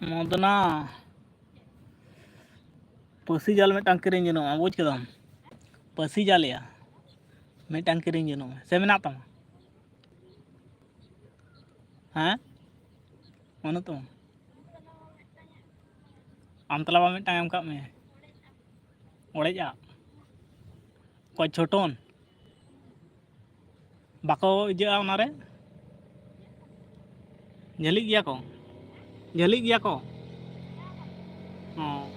मदना पसी जाल में किरीन जनोमा बुझ कदम पसी जालिया मिटन किरीन जनोमा से मेना तमा हाँ मनु तो आम तलावा मिटन एम काग में ओड़ेजा को छोटन बाको इजा उनारे झलिक गया को हाँ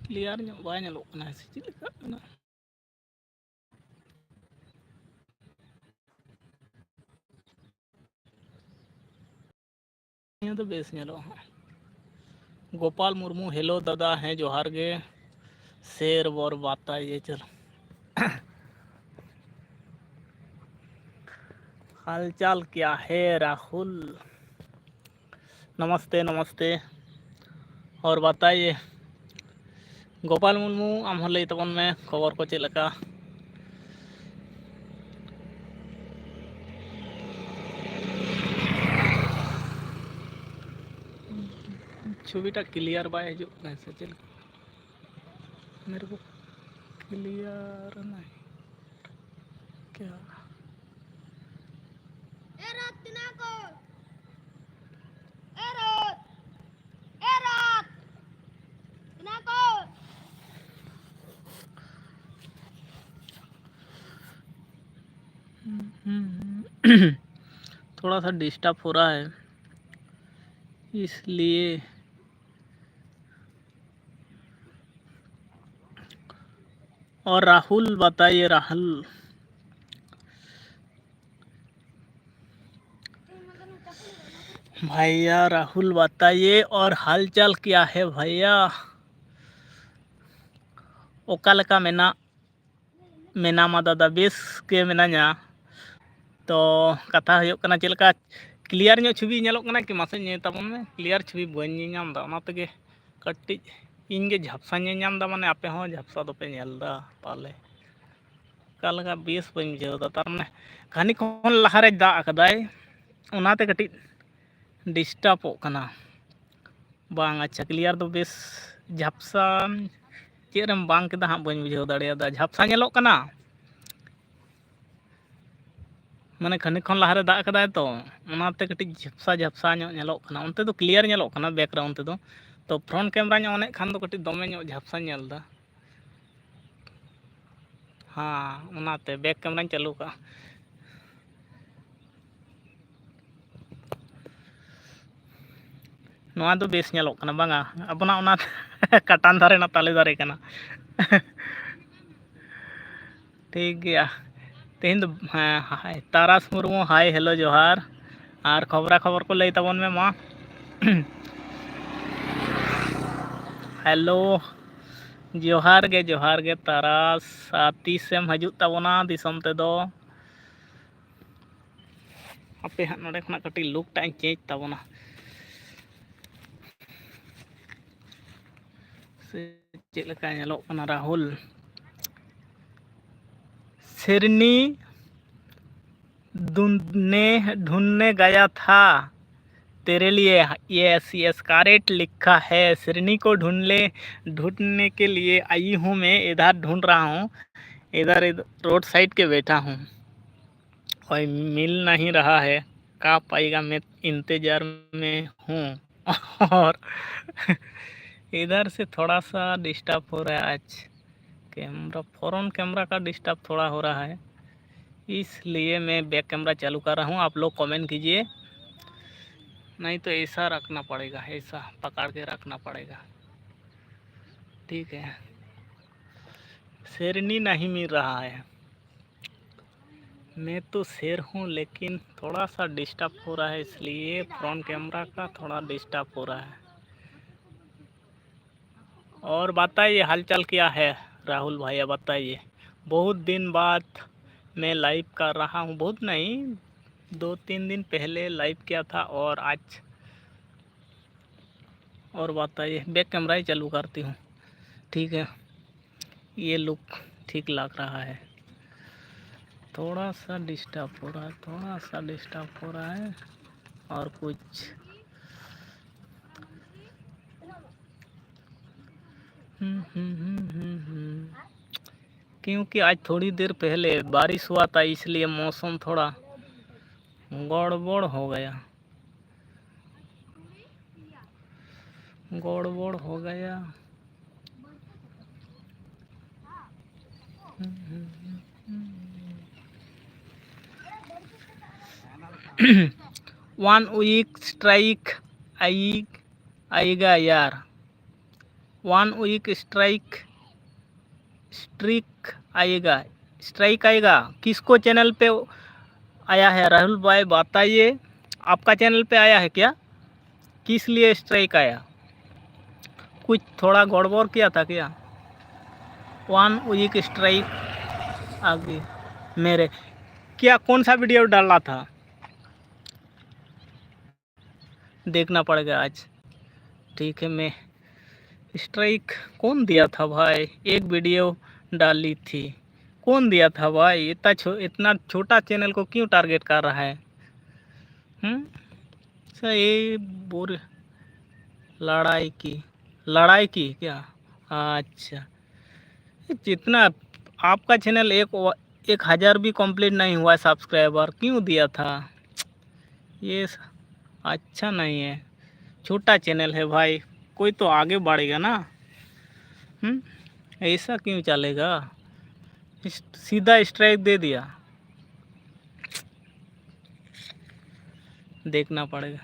क्लियर बाय से चेक तो बेस गोपाल मुर्मू हेलो दादा हैं जोहार गे शेर वर बाता ये चल हालचाल क्या है राहुल नमस्ते नमस्ते और बताइए गोपाल मुर्मू आम लई तबन में खबर को चेक लगा छविटा क्लियर बाय हजूँ से चल मेरे को क्लियर नहीं क्या थोड़ा सा डिस्टर्ब हो रहा है इसलिए और राहुल बताइए राहुल भैया राहुल बताइए और हालचाल क्या है भैया ओकालका मेना मेना मा दादा बेस के मेना तो कथा हुयुग कना चेलका क्लियर ᱧᱚᱜ छवि ᱧᱮᱞᱚᱜ ᱠᱟᱱᱟ कि मासे ᱧᱮᱞ ᱛᱟᱵᱚᱱ ᱢᱮ क्लियर छवि ᱵᱟᱹᱧ ᱧᱟᱢ दा ᱚᱱᱟ ᱛᱮᱜᱮ ᱠᱟᱹᱴᱤᱡ ᱤᱧ गे ঝাপসা ᱧᱟᱢ दा माने आपे हो झपसा दोपे ᱧᱮᱞ दा पाले कालका बेस बन बुझाव दा तार माने खानी खन लहारे दा अकदाय ओनाते कटिज डिस्टर्बो कना बांग अच्छा क्लियर दो बेस झपसा चेरम बांग केदा हां बन बुझाव दाड़ेयादा झपसा ᱧᱮᱞᱚᱜ कना माने खानी खन लहारे दा अकदाय तो ओनाते कटिज झपसा झपसा ᱧᱚᱜ ᱧᱮᱞᱚᱜ कना उनते तो क्लियर ᱧᱮᱞᱚᱜ कना बैकग्राउंड ते तो फ्रंट कैमरा ᱧᱚᱜ अने खान दो कटिज दमे ᱧᱚᱜ झपसा ᱧᱮल दा हाँ ओनाते बैक कैमरा चालू का नोआ दो बेस ᱧᱮᱞᱚᱜ कना बांगा अपना ओना कटान दारे ना ताले दारे कना ठीक गया तेहन दो हाय तारास मुर्मू हाय हेलो जोहार और खबर को लई तबन में मा हेलो जोहार गे तारास तीस सेम हजू तबना दिसम ते दो आपे हाँ नोडे खना कटी लुक टाइम चेंज तबना से चेक लका ᱧᱮᱞᱚᱜ कना राहुल शेरनी ढूंढने गया था तेरे लिए यस यस करेक्ट लिखा है शेरनी को ढूंढने के लिए आई हूँ मैं इधर ढूंढ रहा हूँ इधर रोड साइड के बैठा हूँ और मिल नहीं रहा है कब पाएगा मैं इंतजार में हूँ और इधर से थोड़ा सा डिस्टर्ब हो रहा है आज कैमरा फ्रंट कैमरा का डिस्टर्ब थोड़ा हो रहा है इसलिए मैं बैक कैमरा चालू कर रहा हूँ आप लोग कमेंट कीजिए नहीं तो ऐसा रखना पड़ेगा ऐसा पकड़ के रखना पड़ेगा ठीक है शेरनी नहीं मिल रहा है मैं तो शेर हूँ लेकिन थोड़ा सा डिस्टर्ब हो रहा है इसलिए फ्रंट कैमरा का थोड़ा डिस्टर्ब हो रहा है और बताइए हालचाल क्या है राहुल भैया बताइए बहुत दिन बाद मैं लाइव कर रहा हूँ, बहुत नहीं 2-3 दिन पहले लाइव किया था और आज। और बताइए, बैक कैमरा ही चालू करती हूँ, ठीक है। ये लुक ठीक लग रहा है, थोड़ा सा डिस्टर्ब हो रहा है, थोड़ा सा डिस्टर्ब हो रहा है और कुछ क्योंकि आज थोड़ी देर पहले बारिश हुआ था, इसलिए मौसम थोड़ा गड़बड़ हो गया, गड़बड़ हो गया। 1 वीक स्ट्राइक आएगा यार, 1 वीक स्ट्राइक आएगा। किसको चैनल पे आया है राहुल भाई बताइए, आपका चैनल पे आया है क्या? किस लिए स्ट्राइक आया? कुछ थोड़ा गड़बड़ किया था क्या? 1 वीक स्ट्राइक आ गई मेरे, क्या कौन सा वीडियो डाला था? देखना पड़ेगा आज, ठीक है। मैं स्ट्राइक कौन दिया था भाई? एक वीडियो डाली थी, कौन दिया था भाई? इतना छोटा चैनल को क्यों टारगेट कर रहा है? सही बुरे लड़ाई की क्या? अच्छा, जितना आपका चैनल 1,000 भी कंप्लीट नहीं हुआ सब्सक्राइबर, क्यों दिया था? ये अच्छा नहीं है, छोटा चैनल है भाई, कोई तो आगे बढ़ेगा ना। ऐसा क्यों चलेगा? सीधा स्ट्राइक दे दिया, देखना पड़ेगा।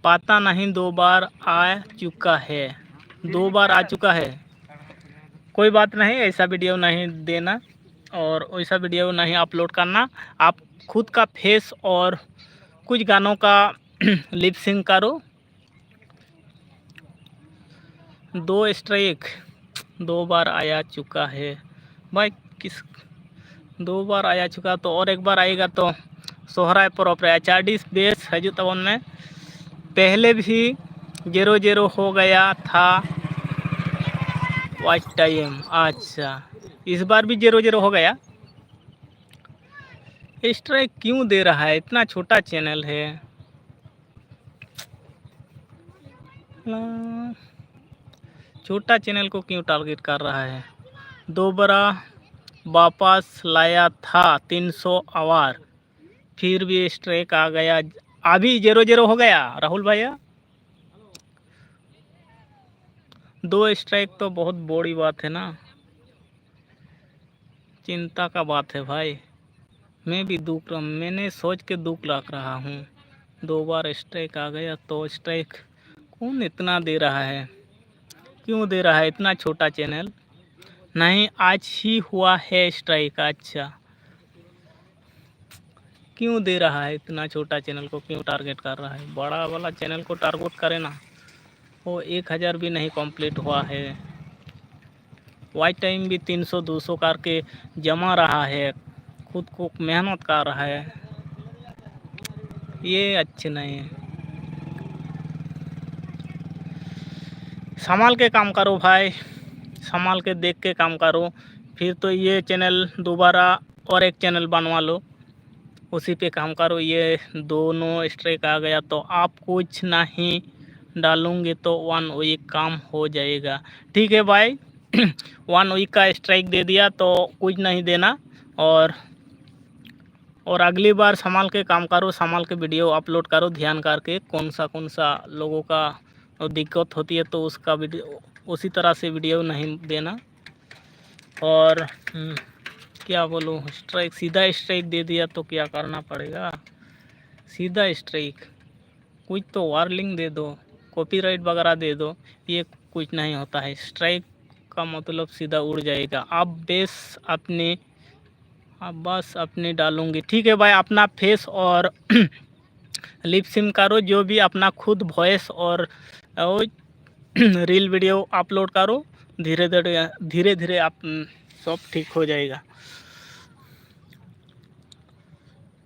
पता नहीं, 2 बार आ चुका है, 2 बार आ चुका है। कोई बात नहीं, ऐसा वीडियो नहीं देना और वैसा वीडियो नहीं अपलोड करना। आप खुद का फेस और कुछ गानों का लिप सिंक करो। 2 स्ट्राइक 2 बार आया चुका है भाई, किस 2 बार आया चुका तो और एक बार आएगा तो सोहराय पर चार्डिस बेस हजू तब में पहले भी 0-0 हो गया था वॉच टाइम। अच्छा, इस बार भी 0-0 हो गया। स्ट्राइक क्यों दे रहा है? इतना छोटा चैनल है। छोटा चैनल को क्यों टारगेट कर रहा है? 2 बार वापस लाया था 300 आवर, फिर भी स्ट्राइक आ गया, अभी 0-0 हो गया राहुल भैया। 2 स्ट्राइक तो बहुत बड़ी बात है ना, चिंता का बात है भाई। मैं भी मैंने सोच के दुख लग रहा हूँ। 2 बार स्ट्राइक आ गया तो स्ट्राइक कौन इतना दे रहा है? क्यों दे रहा है? इतना छोटा चैनल नहीं, आज ही हुआ है स्ट्राइक। अच्छा, क्यों दे रहा है? इतना छोटा चैनल को क्यों टारगेट कर रहा है? बड़ा वाला चैनल को टारगेट करे ना। वो 1,000 भी नहीं कंप्लीट हुआ है, वाइट टाइम भी 300-200 करके जमा रहा है, खुद को मेहनत कर रहा है, ये अच्छे नहीं है। संभाल के काम करो भाई, संभाल के देख के काम करो, फिर तो ये चैनल दोबारा और एक चैनल बनवा लो, उसी पे काम करो। ये दोनों स्ट्राइक आ गया तो आप कुछ नहीं डालूंगे तो 1 वीक काम हो जाएगा, ठीक है भाई। 1 वीक का स्ट्राइक दे दिया तो कुछ नहीं देना, और अगली बार संभाल के काम करो, संभाल के वीडियो अपलोड करो, ध्यान करके कौन सा लोगों का दिक्कत होती है तो उसका वीडियो उसी तरह से वीडियो नहीं देना। और क्या बोलूँ, स्ट्राइक सीधा स्ट्राइक दे दिया तो क्या करना पड़ेगा? सीधा स्ट्राइक, कुछ तो वार्निंग दे दो, कॉपीराइट वगैरह दे दो, ये कुछ नहीं होता है। स्ट्राइक का मतलब सीधा उड़ जाएगा। आप बस अपने डालूंगी, ठीक है भाई। अपना फेस और लिप सिंक करो, जो भी अपना खुद वॉइस और रील वीडियो अपलोड करो, धीरे धीरे आप सब ठीक हो जाएगा।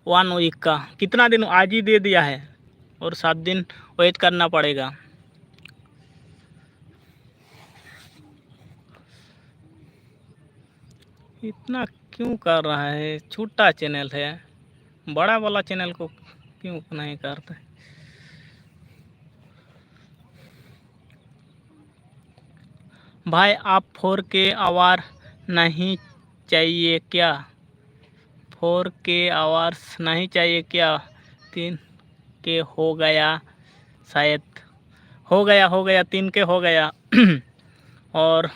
1 वीक का कितना दिन आज ही दे दिया है और 7 दिन वेट करना पड़ेगा। इतना क्यों कर रहा है? छोटा चैनल है, बड़ा वाला चैनल को क्यों नहीं करते? भाई आप 4K आवर नहीं चाहिए क्या? 4K आवर्स नहीं चाहिए क्या? 3K हो गया शायद, हो गया 3K हो गया और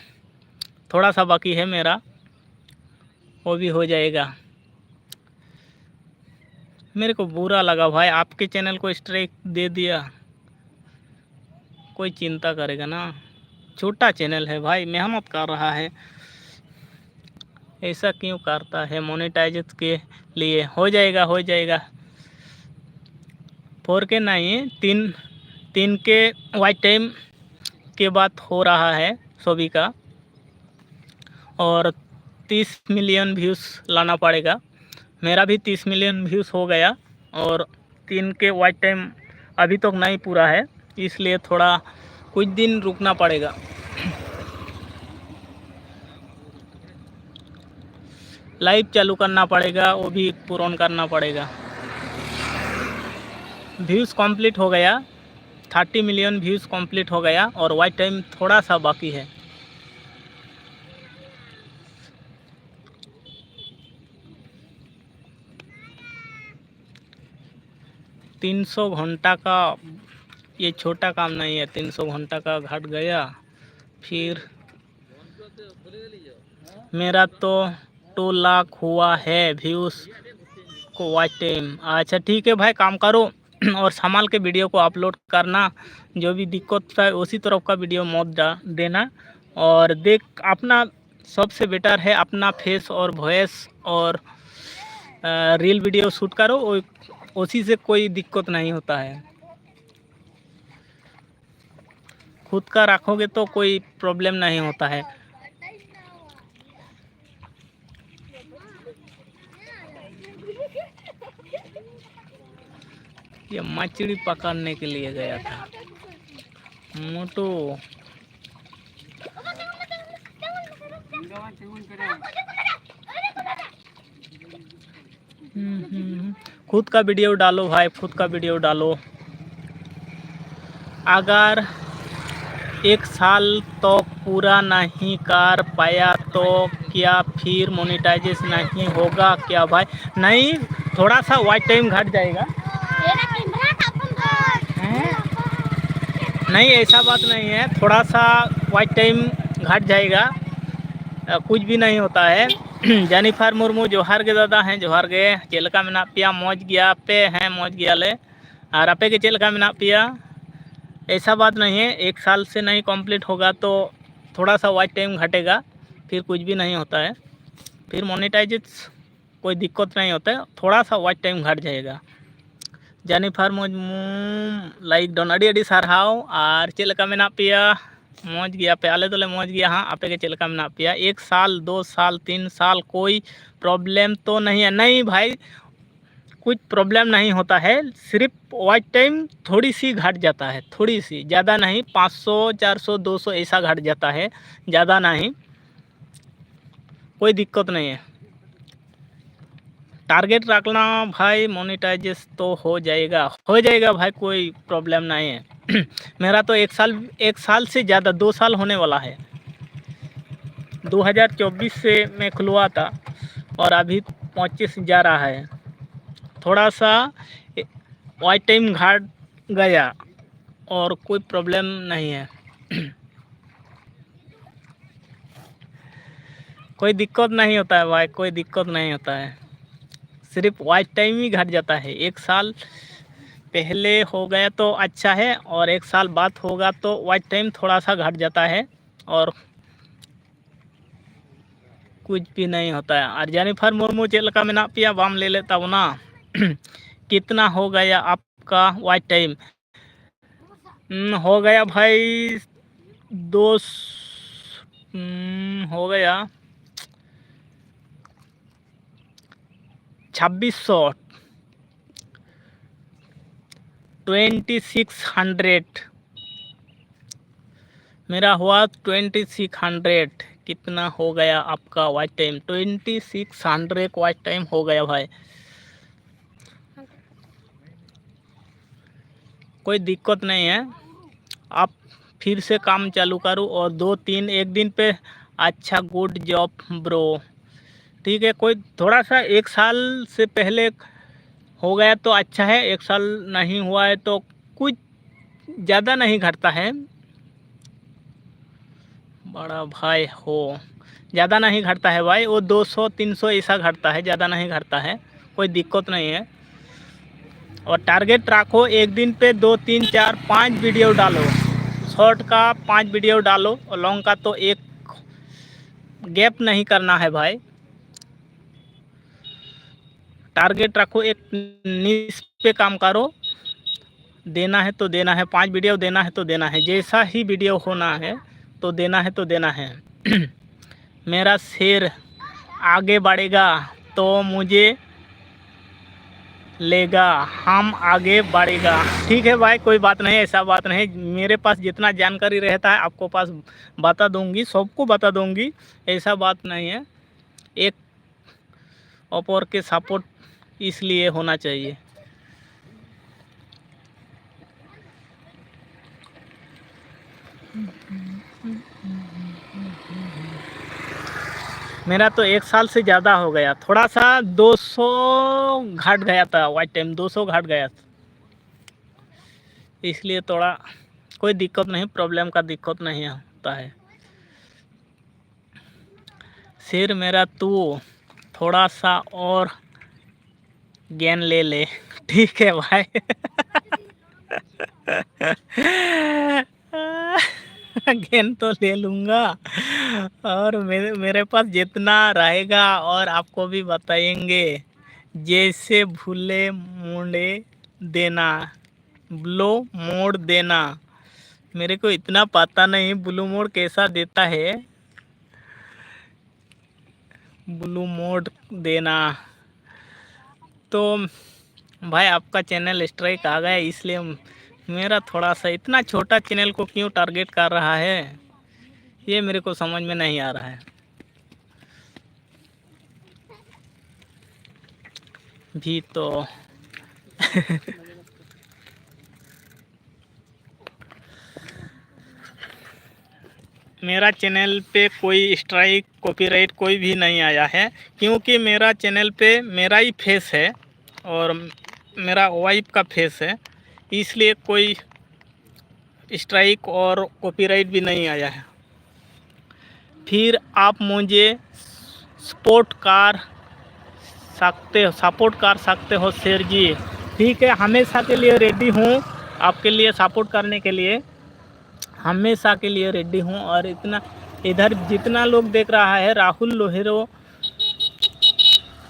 थोड़ा सा बाकी है मेरा, वो भी हो जाएगा। मेरे को बुरा लगा भाई, आपके चैनल को स्ट्राइक दे दिया। कोई चिंता करेगा ना, छोटा चैनल है भाई, मेहनत कर रहा है, ऐसा क्यों करता है? मोनेटाइज के लिए हो जाएगा, हो जाएगा। 4K नहीं, 3K वाइट टाइम के बाद हो रहा है सभी का, और 30 मिलियन व्यूज़ लाना पड़ेगा। मेरा भी 30 मिलियन व्यूज़ हो गया और 3K वाइट टाइम अभी तक नहीं पूरा है, इसलिए थोड़ा कुछ दिन रुकना पड़ेगा। लाइव चालू करना पड़ेगा, वो भी पूर्ण करना पड़ेगा। व्यूज़ कंप्लीट हो गया, 30 मिलियन व्यूज़ कंप्लीट हो गया और वाइट टाइम थोड़ा सा बाकी है। $300 घंटा का ये छोटा काम नहीं है। 300 घंटा का घट गया, फिर मेरा तो 2 लाख हुआ है व्यूज़ को वाच टाइम। अच्छा ठीक है भाई, काम करो और संभाल के वीडियो को अपलोड करना। जो भी दिक्कत है उसी तरफ का वीडियो मत देना, और देख अपना सबसे बेटर है अपना फेस और वॉइस और रील वीडियो शूट करो, उसी से कोई दिक्कत नहीं होता है। खुद का रखोगे तो कोई प्रॉब्लम नहीं होता है। ये मछली पकड़ने के लिए गया था मोटू। खुद का वीडियो डालो भाई, खुद का वीडियो डालो। अगर 1 साल तो पूरा नहीं कर पाया तो क्या फिर मोनेटाइजेशन नहीं होगा क्या भाई? नहीं, थोड़ा सा वाइट टाइम घट जाएगा। नहीं ऐसा बात नहीं है, थोड़ा सा वाइट टाइम घट जाएगा, कुछ भी नहीं होता है। जेनिफर मुर्मू जोहार के दादा हैं, जोहार के चेलका में पिया मौज गया पे हैं, मौज गया ले और आपे के चेलका में पिया। ऐसा बात नहीं है, 1 साल से नहीं कंप्लीट होगा तो थोड़ा सा वाइट टाइम घटेगा, फिर कुछ भी नहीं होता है, फिर मोनेटाइज कोई दिक्कत नहीं होता है, थोड़ा सा वाइट टाइम घट जाएगा। जेनिफर मुर्मू लाइक डन अड़ी सारहाव और चेलका में पिया मौज गया पे, आले दोले मौज गया। हाँ, आपे के चेलका में पिया। 1 साल 2 साल 3 साल कोई प्रॉब्लम तो नहीं है? नहीं भाई, कुछ प्रॉब्लम नहीं होता है, सिर्फ वाइट टाइम थोड़ी सी घट जाता है, थोड़ी सी, ज़्यादा नहीं, 500 400 200 ऐसा घट जाता है, ज़्यादा नहीं, कोई दिक्कत नहीं है। टारगेट रखना भाई, मोनेटाइजेस तो हो जाएगा, हो जाएगा भाई, कोई प्रॉब्लम नहीं है। मेरा तो 1 साल से ज़्यादा 2 साल होने वाला है। 2024 से मैं खुलवा था और अभी 25 जा रहा है। थोड़ा सा वाइट टाइम घट गया और कोई प्रॉब्लम नहीं है। कोई दिक्कत नहीं होता है भाई, कोई दिक्कत नहीं होता है, सिर्फ वाइट टाइम ही घट जाता है। 1 साल पहले हो गया तो अच्छा है, और 1 साल बाद होगा तो वाइट टाइम थोड़ा सा घट जाता है और कुछ भी नहीं होता है। और जेनिफर मुर्मू चेलका में पिया बाम ले लेता हूँ ना। कितना हो गया आपका वाइट टाइम? हो गया भाई 2 हो गया 2600 2600 मेरा हुआ 2600। कितना हो गया आपका वॉच टाइम? 2600 वॉच टाइम हो गया भाई। कोई दिक्कत नहीं है, आप फिर से काम चालू करो और 2-3 एक दिन पे। अच्छा, गुड जॉब ब्रो। ठीक है, कोई थोड़ा सा 1 साल से पहले हो गया तो अच्छा है, 1 साल नहीं हुआ है तो कुछ ज़्यादा नहीं घटता है। बड़ा भाई हो, ज़्यादा नहीं घटता है भाई, वो 200-300 ऐसा घटता है, ज़्यादा नहीं घटता है, कोई दिक्कत नहीं है। और टारगेट रखो एक दिन पे 2-3-4-5 वीडियो डालो। शॉर्ट का 5 वीडियो डालो और लॉन्ग का तो एक, गैप नहीं करना है भाई। टारगेट रखो, एक निश पे काम करो। देना है तो देना है, 5 वीडियो देना है तो देना है, जैसा ही वीडियो होना है तो देना है तो देना है। मेरा शेर आगे बढ़ेगा तो मुझे लेगा, हम आगे बढ़ेगा। ठीक है भाई, कोई बात नहीं, ऐसा बात नहीं। मेरे पास जितना जानकारी रहता है आपको पास बता दूंगी, सबको बता दूंगी, ऐसा बात नहीं है। एक अपर के सपोर्ट इसलिए होना चाहिए। मेरा तो 1 साल से ज़्यादा हो गया, थोड़ा सा 200 घट गया था, वाइट टाइम 200 घट गया था, इसलिए थोड़ा कोई दिक्कत नहीं, प्रॉब्लम का दिक्कत नहीं होता है। सिर मेरा तू थोड़ा सा और ज्ञान ले ले। ठीक है भाई। गेन तो ले लूँगा, और मेरे पास जितना रहेगा और आपको भी बताएंगे। जैसे भूले मुंडे देना, ब्लो मोड़ देना। मेरे को इतना पता नहीं ब्लू मोड़ कैसा देता है। ब्लू मोड़ देना तो भाई आपका चैनल स्ट्राइक आ गया, इसलिए मेरा थोड़ा सा, इतना छोटा चैनल को क्यों टारगेट कर रहा है, ये मेरे को समझ में नहीं आ रहा है। भी तो मेरा चैनल पे कोई स्ट्राइक कॉपीराइट कोई भी नहीं आया है, क्योंकि मेरा चैनल पे मेरा ही फेस है और मेरा वाइफ का फेस है, इसलिए कोई स्ट्राइक और कॉपीराइट भी नहीं आया है। फिर आप मुझे सपोर्ट कर सकते हो शेर जी। ठीक है, हमेशा के लिए रेडी हूँ आपके लिए सपोर्ट करने के लिए, हमेशा के लिए रेडी हूँ। और इतना इधर जितना लोग देख रहा है, राहुल लोहेरो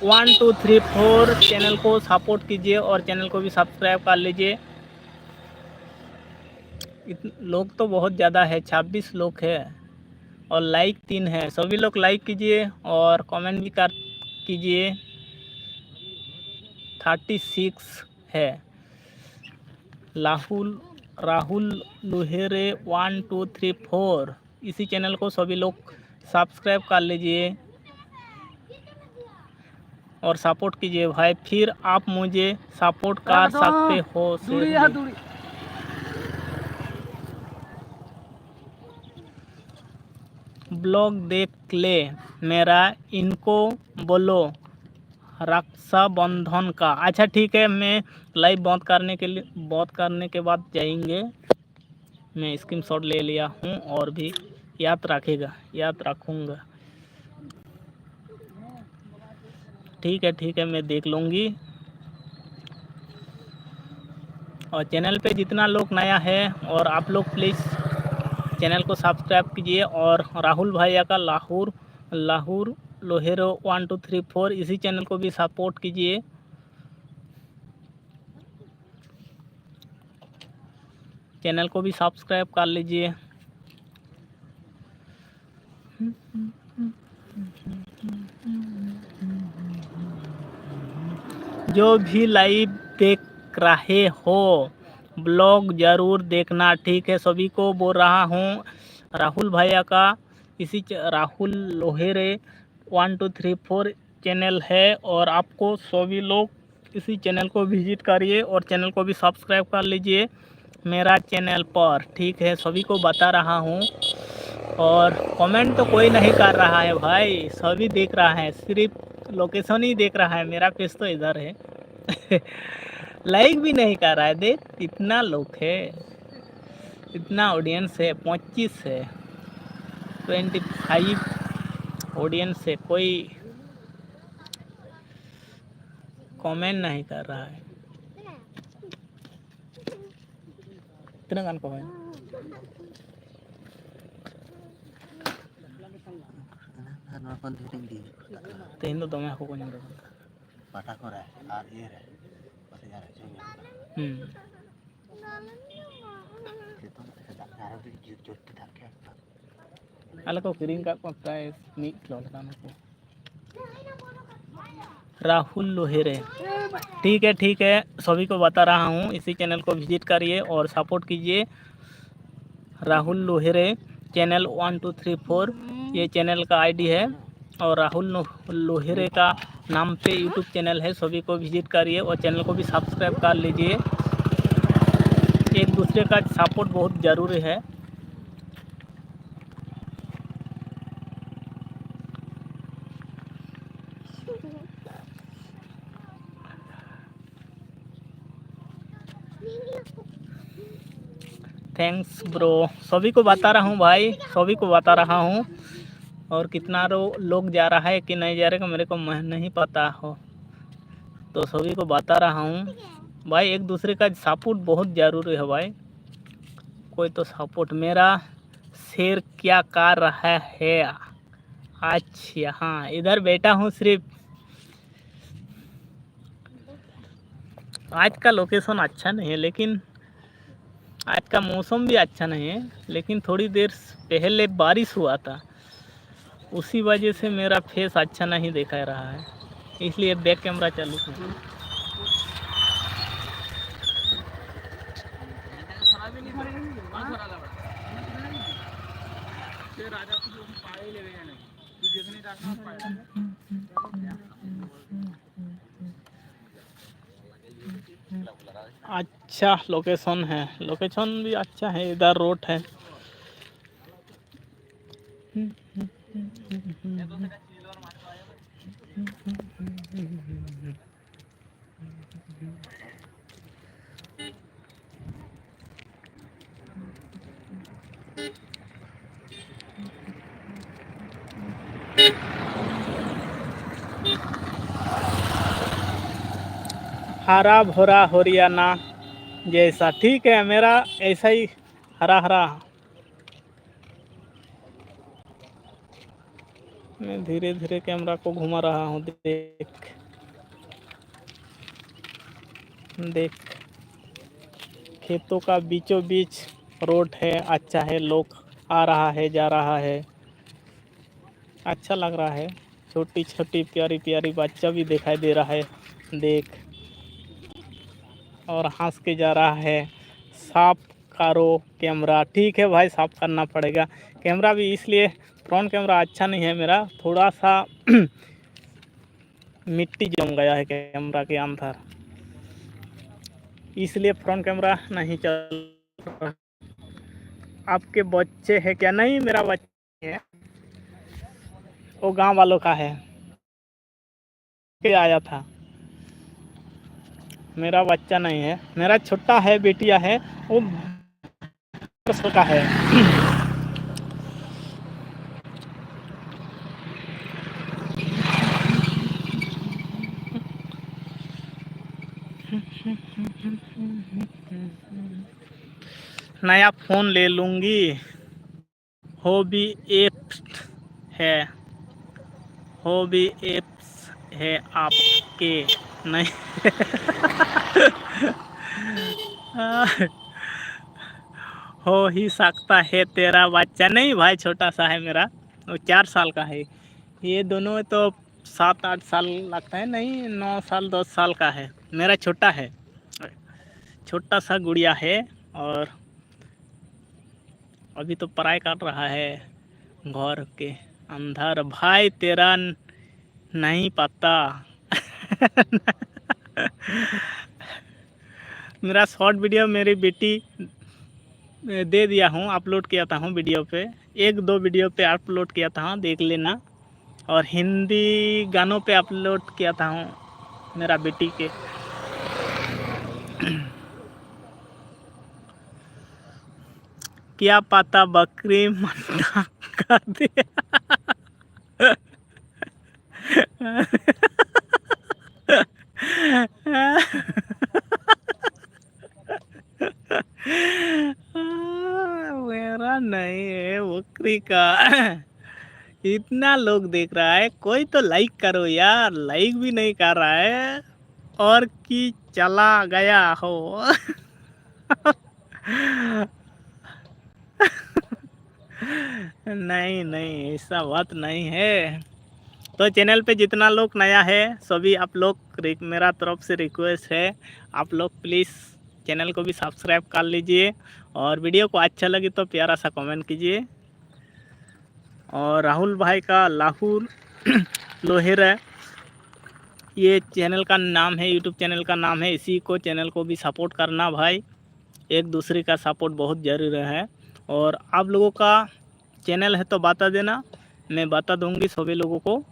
1 2 3 4 चैनल को सपोर्ट कीजिए और चैनल को भी सब्सक्राइब कर लीजिए। लोग तो बहुत ज़्यादा है, 26 लोग है और लाइक 3 है। सभी लोग लाइक कीजिए और कमेंट भी कर कीजिए। 36 है। राहुल लोहेरे 1 2 3 4, इसी चैनल को सभी लोग सब्सक्राइब कर लीजिए और सपोर्ट कीजिए भाई। फिर आप मुझे सपोर्ट कर सकते हो। ब्लॉग देख ले मेरा, इनको बोलो रक्षाबंधन का। अच्छा ठीक है, मैं लाइव बंद करने के बाद जाएंगे। मैं स्क्रीनशॉट ले लिया हूँ और भी याद रखूँगा। ठीक है, मैं देख लूँगी। और चैनल पे जितना लोग नया है, और आप लोग प्लीज़ चैनल को सब्सक्राइब कीजिए। और राहुल भैया का लाहौर लोहेरो 1 2 3 4, इसी चैनल को भी सपोर्ट कीजिए। चैनल को भी सब्सक्राइब कर लीजिए। जो भी लाइव देख रहे हो ब्लॉग ज़रूर देखना, ठीक है। सभी को बोल रहा हूँ, राहुल भैया का राहुल लोहेरे 1234 चैनल है, और आपको सभी लोग इसी चैनल को विजिट करिए और चैनल को भी सब्सक्राइब कर लीजिए मेरा चैनल पर, ठीक है। सभी को बता रहा हूँ। और कमेंट तो कोई नहीं कर रहा है भाई, सभी देख रहा है, सिर्फ लोकेशन ही देख रहा है। मेरा फेस तो इधर है। लाइक भी नहीं कर रहा है। देख इतना लोग है, इतना ऑडियंस है, 25 है, 25 ऑडियंस है, कोई कमेंट नहीं कर रहा है। इतना गान कमेंट तेहन दो दमे को ᱧᱟᱢ पाटा करे और ये रे पते जा रे तो से दाग आरो भी जोते दाग के आले को किरिंग का प्राय मीट किलो को राहुल लोहेरे, ठीक है। सभी को बता रहा हूँ, इसी चैनल को विजिट करिए और सपोर्ट कीजिए। राहुल लोहेरे चैनल 1234 ये चैनल का आईडी है, और राहुल लोहेरे का नाम पे यूट्यूब चैनल है। सभी को विजिट करिए और चैनल को भी सब्सक्राइब कर लीजिए। एक दूसरे का सपोर्ट बहुत ज़रूरी है। थैंक्स ब्रो, सभी को बता रहा हूँ भाई, सभी को बता रहा हूँ। और कितना लोग जा रहा है कि नहीं जा रहा मेरे को नहीं पता हो, तो सभी को बता रहा हूँ भाई। एक दूसरे का सपोर्ट बहुत ज़रूरी है भाई। कोई तो सपोर्ट। मेरा शेर क्या कर रहा है आज? यहाँ इधर बैठा हूँ सिर्फ। आज का लोकेशन अच्छा नहीं है, लेकिन आज का मौसम भी अच्छा नहीं है, लेकिन थोड़ी देर पहले बारिश हुआ था, उसी वजह से मेरा फेस अच्छा नहीं दिखा रहा है, इसलिए बैक कैमरा चालू है। अच्छा लोकेशन है, लोकेशन भी अच्छा है, इधर रोड है। हरा भरा हरियाणा जैसा, ठीक है। मेरा ऐसा ही हरा हरा। मैं धीरे धीरे कैमरा को घुमा रहा हूँ। देख देख, खेतों का बीचों बीच रोड है, अच्छा है, लोग आ रहा है जा रहा है, अच्छा लग रहा है। छोटी छोटी प्यारी प्यारी बच्चा भी दिखाई दे रहा है, देख, और हंस के जा रहा है। साफ करो कैमरा, ठीक है भाई, साफ करना पड़ेगा कैमरा भी, इसलिए फ्रंट कैमरा अच्छा नहीं है मेरा, थोड़ा सा मिट्टी जम गया है कैमरा के अंदर, इसलिए फ्रंट कैमरा नहीं चल रहा। आपके बच्चे हैं क्या? नहीं, मेरा बच्चे है, वो गांव वालों का है, के आया था। मेरा बच्चा नहीं है, मेरा छोटा है, बेटिया है, वो का है। नया फ़ोन ले लूँगी, हॉबी एप्स है, हॉबी एप्स है आपके? नहीं। हो ही सकता है तेरा बच्चा। नहीं भाई, छोटा सा है मेरा, वो 4 साल का है। ये दोनों तो 7-8 साल लगता है, नहीं 9 साल 10 साल का है। मेरा छोटा है, छोटा सा गुड़िया है और अभी तो पढ़ाई कर रहा है घर के अंदर। भाई तेरा नहीं पता मेरा शॉर्ट वीडियो मेरी बेटी दे दिया हूँ, अपलोड किया था हूँ वीडियो पे, 1-2 वीडियो पे अपलोड किया था, देख लेना। और हिंदी गानों पे अपलोड किया था हूँ मेरा बेटी के। क्या पता बकरी मन्ना कर दे मेरा नहीं है बकरी का। इतना लोग देख रहा है, कोई तो लाइक करो यार, लाइक भी नहीं कर रहा है और कि चला गया हो नहीं नहीं, ऐसा बात नहीं है। तो चैनल पे जितना लोग नया है सभी आप लोग, मेरा तरफ से रिक्वेस्ट है, आप लोग प्लीज़ चैनल को भी सब्सक्राइब कर लीजिए और वीडियो को अच्छा लगे तो प्यारा सा कमेंट कीजिए। और राहुल भाई का लाहुल लोहेर है, ये चैनल का नाम है, यूट्यूब चैनल का नाम है। इसी को चैनल को भी सपोर्ट करना भाई, एक दूसरे का सपोर्ट बहुत ज़रूरी है। और आप लोगों का चैनल है तो बता देना, मैं बता दूंगी सभी लोगों को।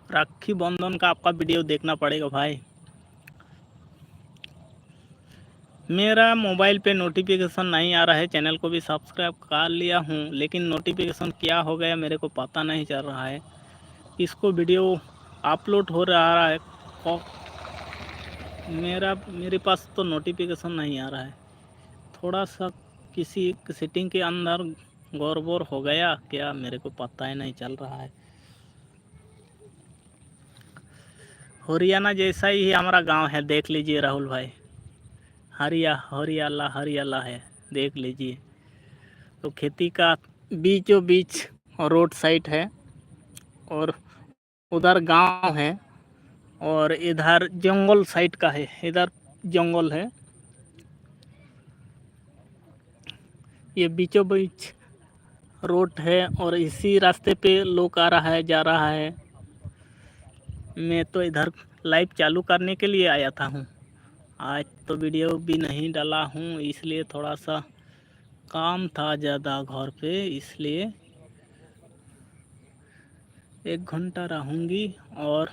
राखी बंधन का आपका वीडियो देखना पड़ेगा भाई। मेरा मोबाइल पे नोटिफिकेशन नहीं आ रहा है, चैनल को भी सब्सक्राइब कर लिया हूँ लेकिन नोटिफिकेशन क्या हो गया मेरे को पता नहीं चल रहा है। इसको वीडियो अपलोड हो रहा है, मेरे पास तो नोटिफिकेशन नहीं आ रहा है। थोड़ा सा किसी सेटिंग के अंदर गड़बड़ हो गया क्या, मेरे को पता ही नहीं चल रहा है। हरियाणा जैसा ही हमारा गांव है, देख लीजिए राहुल भाई, हरियाला हरियाला है, देख लीजिए। तो खेती का बीचों बीच रोड साइड है और उधर गांव है और इधर जंगल साइड का है, इधर जंगल है। ये बीचों बीच रोड है और इसी रास्ते पे लोग आ रहा है जा रहा है। मैं तो इधर लाइव चालू करने के लिए आया था हूँ, आज तो वीडियो भी नहीं डाला हूँ, इसलिए थोड़ा सा काम था ज़्यादा घर पे, इसलिए 1 घंटा रहूँगी। और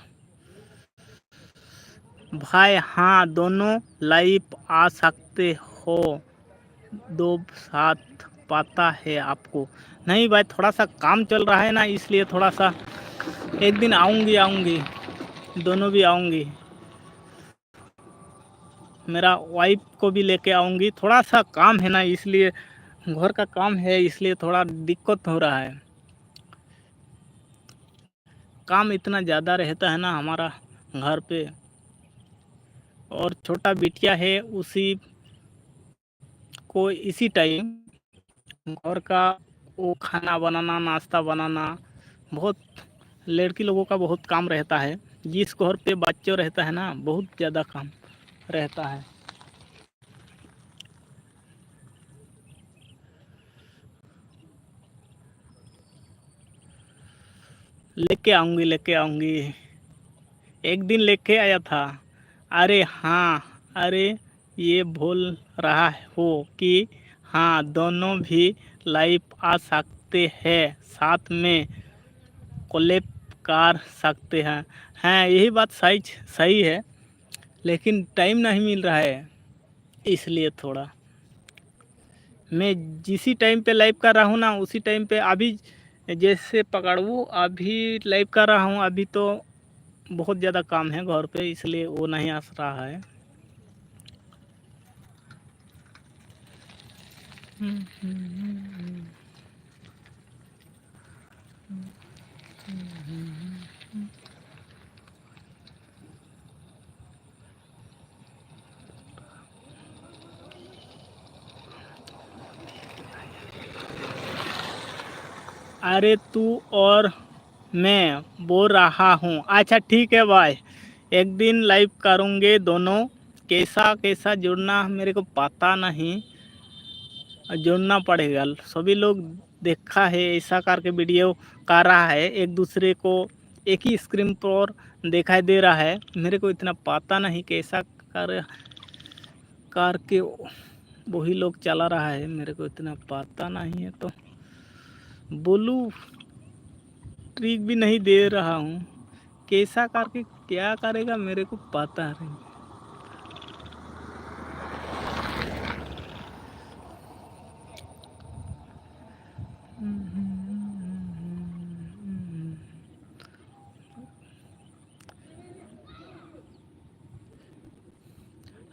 भाई हाँ, दोनों लाइव आ सकते हो, दो साथ पता है आपको। नहीं भाई, थोड़ा सा काम चल रहा है ना, इसलिए थोड़ा सा, एक दिन आऊँगी, दोनों भी आऊँगी, मेरा वाइफ को भी लेके आऊँगी। थोड़ा सा काम है ना, इसलिए घर का काम है, इसलिए थोड़ा दिक्कत हो रहा है। काम इतना ज़्यादा रहता है ना हमारा घर पे, और छोटा बिटिया है, उसी को इसी टाइम घर का वो खाना बनाना, नाश्ता बनाना, बहुत लड़की लोगों का बहुत काम रहता है। जिस घर पे बच्चों रहता है ना, बहुत ज़्यादा काम रहता है। लेके आऊँगी, एक दिन लेके आया था। अरे हाँ, अरे ये बोल रहा हो कि हाँ दोनों भी लाइव आ सकते हैं, साथ में कोलैब कर सकते हैं। हाँ यही बात सही है, लेकिन टाइम नहीं मिल रहा है, इसलिए थोड़ा मैं जिसी टाइम पे लाइव कर रहा हूँ ना, उसी टाइम पे अभी जैसे पकड़ूँ, अभी लाइव कर रहा हूँ। अभी तो बहुत ज़्यादा काम है घर पे, इसलिए वो नहीं आ रहा है। अरे तू और मैं बोल रहा हूँ। अच्छा ठीक है भाई, एक दिन लाइव करूँगे दोनों। कैसा कैसा जुड़ना मेरे को पता नहीं, जुड़ना पड़ेगा। सभी लोग देखा है ऐसा करके वीडियो कर रहा है, एक दूसरे को एक ही स्क्रीन पर दिखाई दे रहा है। मेरे को इतना पता नहीं कैसा करके वही लोग चला रहा है, मेरे को इतना पता नहीं है। तो बोलू ट्रिक भी नहीं दे रहा हूँ, कैसा करके क्या करेगा मेरे को पता नहीं।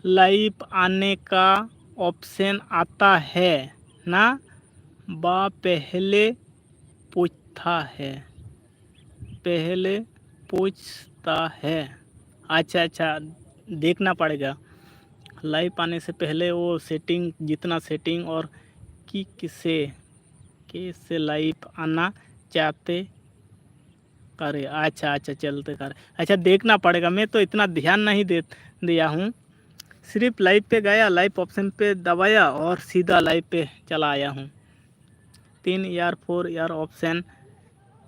लाइव आने का ऑप्शन आता है ना, बा पहले पूछता है, पहले पूछता है। अच्छा अच्छा, देखना पड़ेगा। लाइव आने से पहले वो सेटिंग, जितना सेटिंग और कि किससे लाइव आना चाहते करे। अच्छा अच्छा, चलते करे। अच्छा देखना पड़ेगा, मैं तो इतना ध्यान नहीं दे दिया हूँ। सिर्फ लाइव पे गया, लाइव ऑप्शन पे दबाया और सीधा लाइव पे चला आया हूँ। 3 या 4 यार ऑप्शन,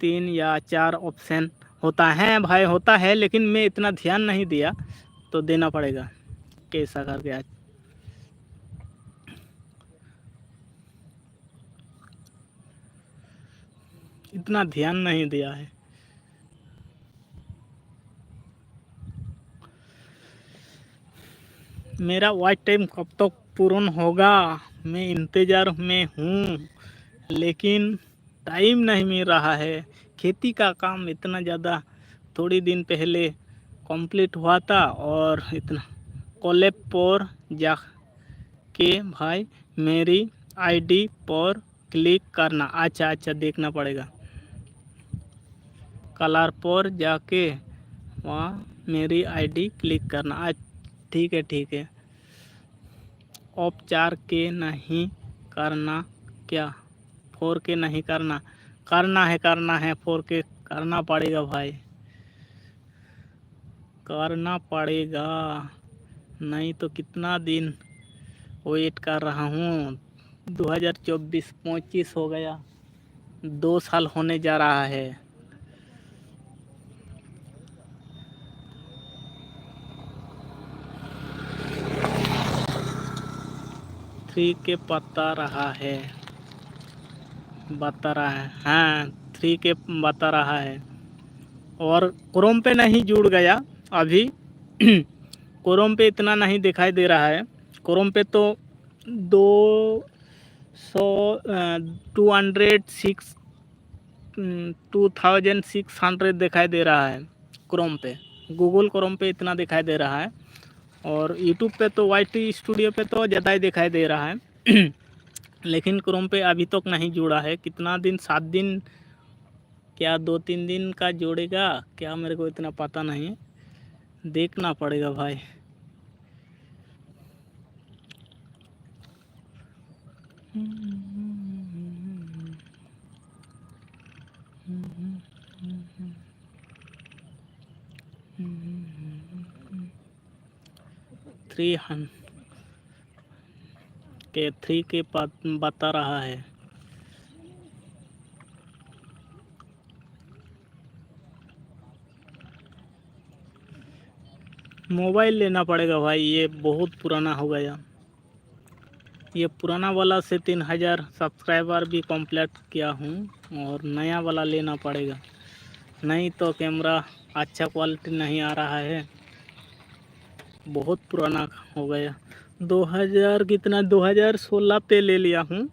3 या 4 ऑप्शन होता है भाई, होता है, लेकिन मैं इतना ध्यान नहीं दिया, तो देना पड़ेगा कैसा करके। आज इतना ध्यान नहीं दिया है। मेरा वाइट टाइम कब तक पूर्ण होगा, मैं इंतज़ार में हूँ, लेकिन टाइम नहीं मिल रहा है। खेती का काम इतना ज़्यादा थोड़ी दिन पहले कंप्लीट हुआ था, और इतना कॉलेज पर जा के भाई मेरी आईडी पर क्लिक करना। अच्छा अच्छा, देखना पड़ेगा। कलर पर जाके वहाँ मेरी आईडी क्लिक करना। ठीक है ठीक है। औपचार के नहीं करना क्या, 4K नहीं करना, करना है 4K करना पड़ेगा भाई, करना पड़ेगा। नहीं तो कितना दिन वेट कर रहा हूँ। 2024-25 हो गया, 2 साल होने जा रहा है। 3K बता रहा है, हाँ 3K बता रहा है। और क्रोम पे नहीं जुड़ गया अभी। क्रोम पे इतना नहीं दिखाई दे रहा है। क्रोम पे तो 2600 दिखाई दे रहा है क्रोम पे। गूगल क्रोम पे इतना दिखाई दे रहा है, और यूट्यूब पे तो YT स्टूडियो पे तो ज़्यादा ही दिखाई दे रहा है। लेकिन क्रोम पे अभी तक नहीं जुड़ा है। कितना दिन, 7 दिन, क्या 2-3 दिन का जोड़ेगा क्या, मेरे को इतना पता नहीं, देखना पड़ेगा भाई। थ्री के बता रहा है। मोबाइल लेना पड़ेगा भाई, ये बहुत पुराना हो गया। ये पुराना वाला से 3000 सब्सक्राइबर भी कंप्लीट किया हूँ, और नया वाला लेना पड़ेगा। नहीं तो कैमरा अच्छा क्वालिटी नहीं आ रहा है, बहुत पुराना हो गया। 2000 कितना, 2016 पे ले लिया हूँ।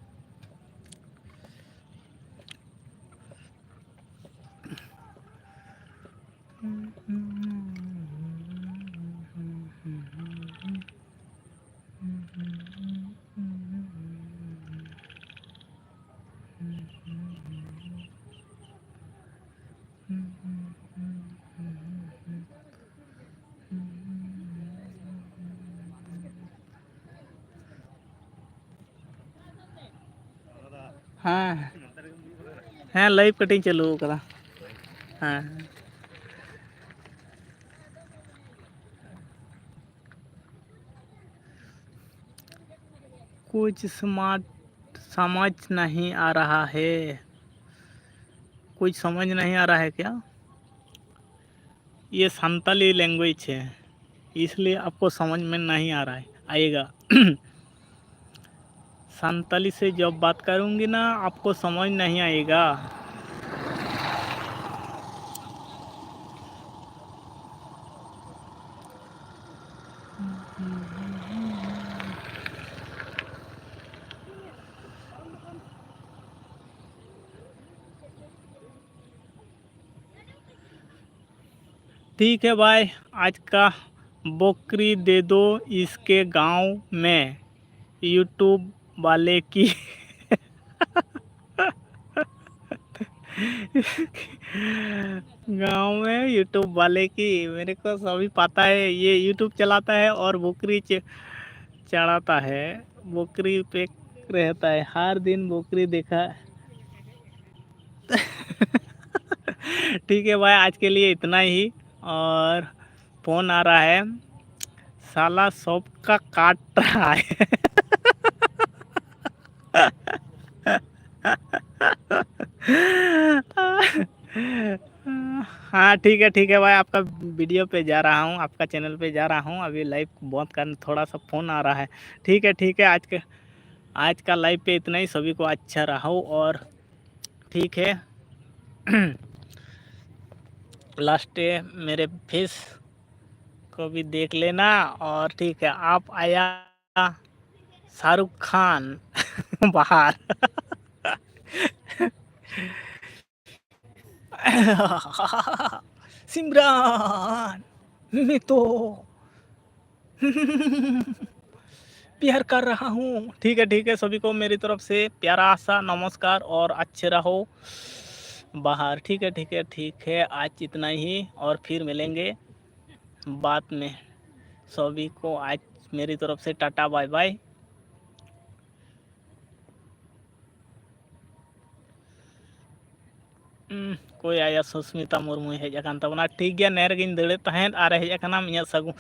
हाँ हाँ लाइव कटिंग चालू करा। हाँ कुछ स्मार्ट समझ नहीं आ रहा है। कुछ समझ नहीं आ रहा है क्या? ये संताली लैंग्वेज है, इसलिए आपको समझ में नहीं आ रहा है, आएगा। संताली से जब बात करूँगी ना आपको समझ नहीं आएगा। ठीक है भाई, आज का बकरी दे दो इसके गांव में यूट्यूब वाले की। गांव में यूट्यूब वाले की, मेरे को सभी पता है। ये यूट्यूब चलाता है और बकरी चढ़ाता है, बकरी पे रहता है, हर दिन बकरी देखा। ठीक है भाई, आज के लिए इतना ही। और फ़ोन आ रहा है, साला सबका काट रहा है। हाँ ठीक है भाई, आपका वीडियो पे जा रहा हूँ, आपका चैनल पे जा रहा हूँ, अभी लाइव बहुत करना, थोड़ा सा फ़ोन आ रहा है। ठीक है, आज का लाइव पे इतना ही। सभी को अच्छा रहा और ठीक है। लास्ट डे मेरे फेस को भी देख लेना। और ठीक है, आप आया शाहरुख खान बाहर। सिमरान मैं तो प्यार कर रहा हूँ। ठीक है, सभी को मेरी तरफ से प्यारा सा नमस्कार और अच्छे रहो बाहर। ठीक है, आज इतना ही और फिर मिलेंगे बाद में। सभी को आज मेरी तरफ से टाटा बाय बाय। कोई आया सुस्मिता मुर्मू हेज अकान तबना। ठीक गया, नेर गिन दड़े तहन आर हेज अकाना इया सगु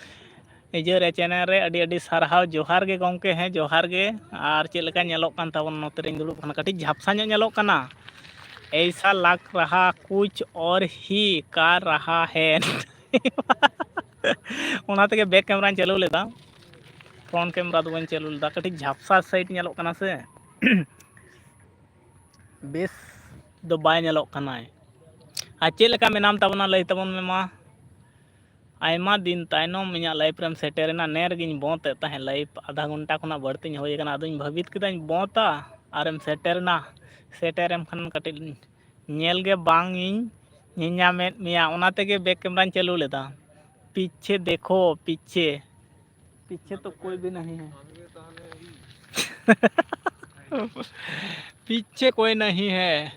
इजे रे चैनल रे अडी अडी सारहाव। जोहार गे गमके हैं, जोहार गे। आर चेक लेका नेलोक कान ताबन नोते रे दुड़ुब काना, कटी झापसा ᱧᱚᱜ नेलोक काना। ऐसा लग रहा कुछ और ही कर रहा है। ओना तेगे बैक कैमरा चालू लेदा, फ्रंट कैमरा दो बन चालू लेदा। कटी झापसा साइड नेलोक काना से, बेस दो बाय नेलोक काना। आ चेक लेका मेनाम ताबना लई ताबन में मा। आयमा दिन तायनम इᱧᱟᱹᱜ लाइफ रेम सेटेरना। नेर गिन बोते तहे लाइफ आधा घंटा खुना बढ़ती होय कना। अदुኝ भाबित किदाኝ बोता आरम सेटेरना। सेटेरम खन कटी नेल गे बांग इñ ᱧᱮᱧᱟᱢᱮᱫ मिया। ओना तेगे बैक कैमरा चालू लेदा। पीछे देखो, पीछे पीछे तो कोई भी नहीं है। पीछे कोई नहीं है,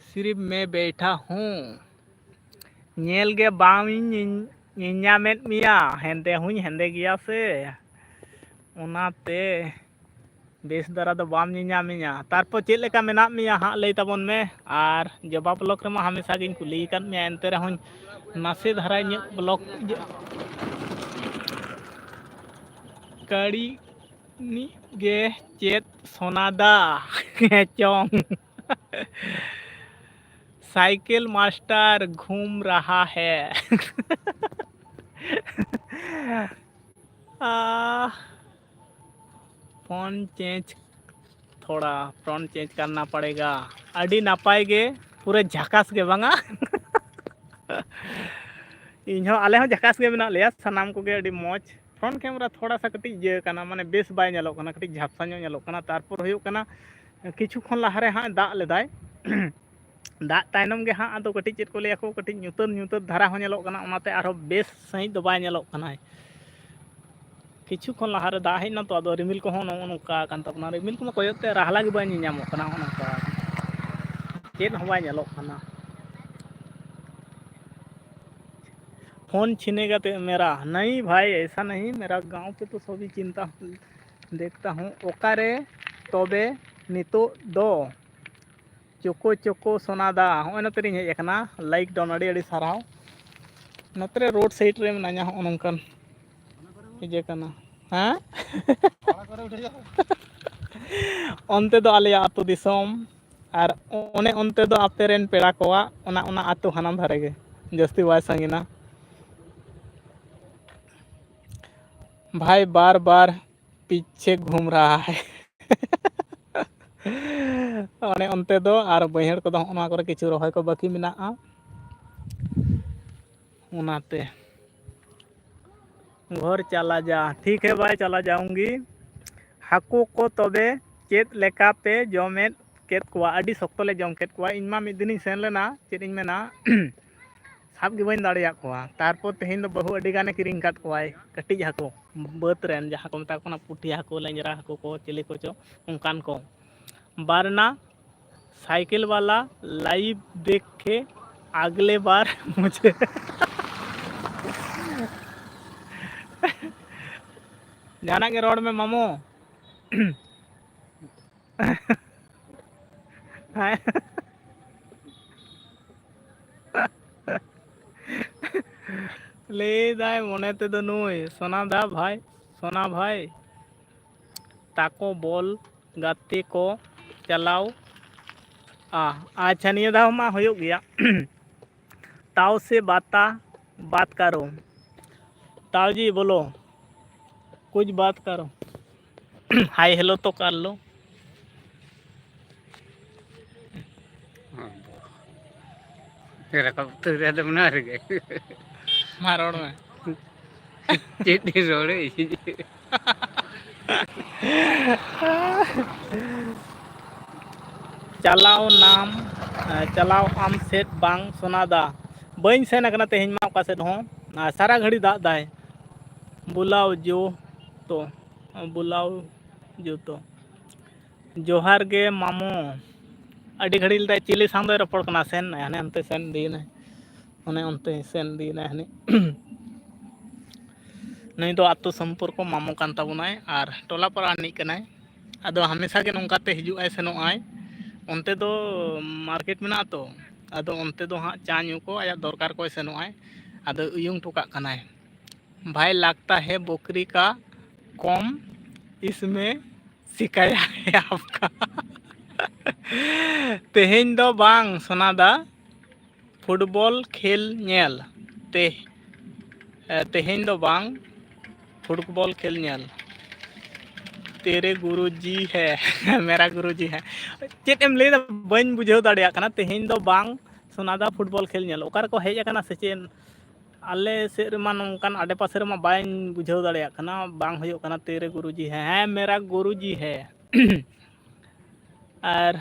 सिर्फ मैं बैठा हूँ। नेल गे बांग इñ ᱧᱮᱧᱟᱢᱮᱫ मिया। हेंदे हुई हेंदे गया से ओनाते बेस द्वारा दो बाम ᱧᱮᱧᱟᱢᱤᱧᱟ। तारपर चेक लेका मेनाब मिया हाँ लई ताबन में। आर जबा ब्लॉक रे मा हमेशा गिन कुली कान मिया, एनते रहोñ नासे धारा इᱧ ब्लॉक कड़ी नी गे चेत सोनादा चोंग। साइकिल मास्टर घूम रहा है। फोन चेंज, थोड़ा फोन चेंज करना पड़ेगा। अड़ी नापाय गे, पूरे झकास गे बांगा। इन आले झकास गे मेना लिया सानाम को गे अड़ी मौज। फ्रंट कैमरा थोड़ा सा कटी ये कना, माने बेस बाय नेलोक कना, कटी झापसा ᱧᱚᱜ नेलोक कना। तारपर हुयुक कना किछु खन लाहारे हाँ दाग लेदाय। दाग तायनम गे हाँ आदो कटी चेद को लिया को कटी ᱧᱩᱛᱟᱹᱛ धारा हो नेलोक कना। ओनाते आरो बेस सही दो बाय नेलोक कना। किछु खन लाहारे दाग हेजना तो आदो रिमिल को नो नोका कान तबना। रिमिल को कोयोते राहला गे बाय ᱧᱮᱧᱟᱢᱚᱜ कना। ओनका चेद हो बाय नेलोक कना। फोन छीनेगा तो मेरा नहीं भाई, ऐसा नहीं। मेरा गांव पे तो सभी चिंता देखता हूँ। ओकारे तोबे नितो दो चोको चोको सोनादा हमें नोते हेज अकना लाइक डाउन अड़ी साराव नोते रोड साइड रे मनाया हमें नौकन हेजे कना हाँ onte do ale atu disom ar one onte do aperen pera koa ona atu hanam dhare ge जस्ती वाय संगीना भाई बार बार पीछे घूम रहा है अने onte do आर बहर को दो ओना करे किछु रहोय को बाकी मिना आ ओनाते घर चला जा ठीक है भाई चला जाऊंगी हाकू को तबे चेत लेका पे जमेत केत कोआ अडी सख्त ले जम केत कोआ इनमा मिद दिन सेन लेना चेत इन मेना साब गे बन दाड़िया कोआ तारपर तेहिन दो बहु अडी गाने किरिंग काट कोआय कटिज हाको बत रेन जहां को मता कोना पुठी हाको लेंजरा हाको को चिली को चो उनकान को बारना साइकिल वाला लाइव देख के अगले बार मुझे जाना के रोड में मामू ले दाय मने ते दो नुई सोना दा भाई सोना भाई ताको बॉल गाते को चलाओ अच्छा निया दाव मा होयो गया ताऊ से बात करो ताऊ जी बोलो कुछ बात करो हाय हेलो तो कर लो रकब तो ज्यादा बना रहे मारोड़ में चेटी रोड़े चलाओ नाम चलाओ आम सेट बांग सोनादा बइन सेन अकना तेहिन मा का सेट हो सारा घड़ी दाग दाय बुलाओ जो तो जोहार गे मामू अडी घड़ी दाय चिली सांदो रपड़ कना सेन हने अंते सेन दीने उन्हें अंते सेन दीने हने नहीं तो आतो संपर्क मामू कान ताबुनाय आर टोला पर आनी कनाय अदो हमेशा के नोंकाते हिजु आय सेनो आय onte do market mena to ado onte do ha चा न्यू को आया दरकार को सेनो आय ado uyung टुका कनाय भाई लगता है बकरी का कम इसमें सिकाया है आपका तेहेन दो बांग सोनादा फुटबॉल खेल नेल तेहेन दो बांग फुटबॉल खेल नेल तेरे गुरुजी है मेरा गुरुजी है चेत एम ले बन बुझाव दाड़िया कना तेहेन दो बांग सोनादा फुटबॉल खेल नेल ओकार को हेज कना से चेन आले से रमा नोंकान आडे पासे रमा बाइन बुझाव दाड़िया कना बांग होयो कना तेरे गुरुजी है मेरा गुरुजी है और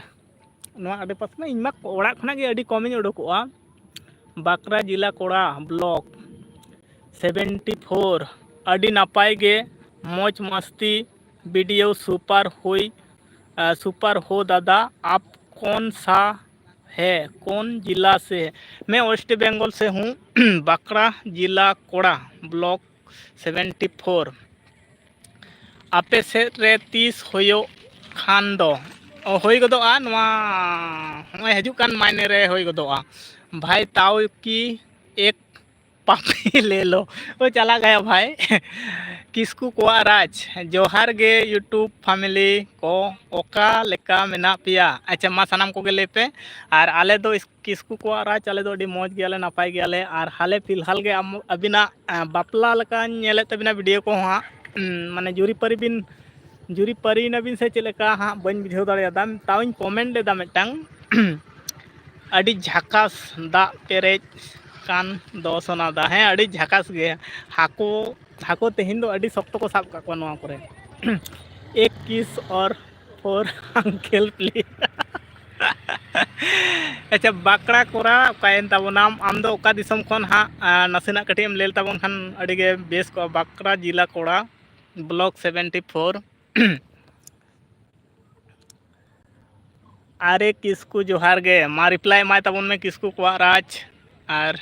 नोआ आडे पास में इनमा ओड़ा खना गे अडी कमिन उडुकोआ बाकरा जिला कोड़ा ब्लॉक 74 अडी नापाय गे मौज मस्ती वीडियो सुपर हो दादा आप कौन सा है कौन जिला से है मैं वेस्ट बंगाल से हूँ बाकरा जिला कोड़ा ब्लॉक 74 आपे से रे 30 होयो खान दो होई गदोआ नवा होय हजु कान मायने रे होई गदोआ भाई ताऊ की एक पापी ले लो वो चला गया भाई किसकू को राज जोहार गे यूट्यूब फैमिली को ओका लेका मेना पिया अच्छा मा सनाम को ले पे और आले दो किसकू को राज आले दो मौज गयाले नपाय गयाले और हाले फिलहाल गे अबिना बापला लेका नेले तबिना वीडियो को हाँ माने जुरी परी नबीन से चलेका हाँ बन बुझाव दाड़िया दाम ताउन कमेंट लेदा मिटांग अडी झाकास दा पेरेज कान दो सोनादा है अडी झाकास गे हाको तेहिन दो अडी सख्त को साब का नवा करे एक किस और फोर अंकेल प्लीज अच्छा बाकड़ा कोरा कायन ताबो नाम आम दो ओका दिसम खन हा नसेना कटिम लेल ताबन खान अडी गे बेस को बाकड़ा जिला कोड़ा ब्लॉक 74 अरे किसकू जोहार गे मा रिप्लाई माय ताबन में किसकू को राज और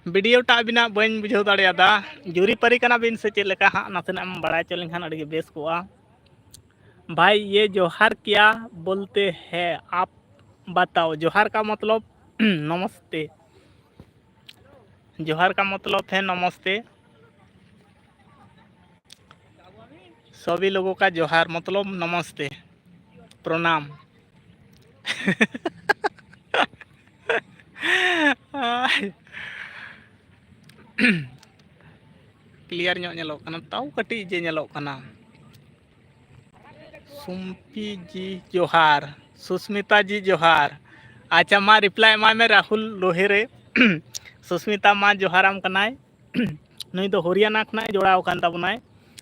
वीडियो टा बिना बन बुझाव दाड़ियादा जुरी परी कना बिन से चेक लेका हाँ नासेना बड़ा चलें खान अड़ी बेस को भाई ये जोहार क्या बोलते हैं आप बताओ। जोहार का मतलब नमस्ते। जोहार का मतलब है नमस्ते। सभी लोगों का जोहार मतलब नमस्ते, प्रणाम। क्लियर ᱧᱚᱜ ᱧᱮᱞᱚᱜ ᱠᱟᱱᱟ ताऊ कटी जे ᱧᱮᱞᱚᱜ ᱠᱟᱱᱟ। सुम्पी जी जोहार, सुस्मिता जी जोहार। अच्छा मा रिप्लाई एमाय में राहुल लोहेरे। सुस्मिता मा जोहाराम कनाय। नुई दो हरियाणा खनाय जोड़ाव कान ताबोनाय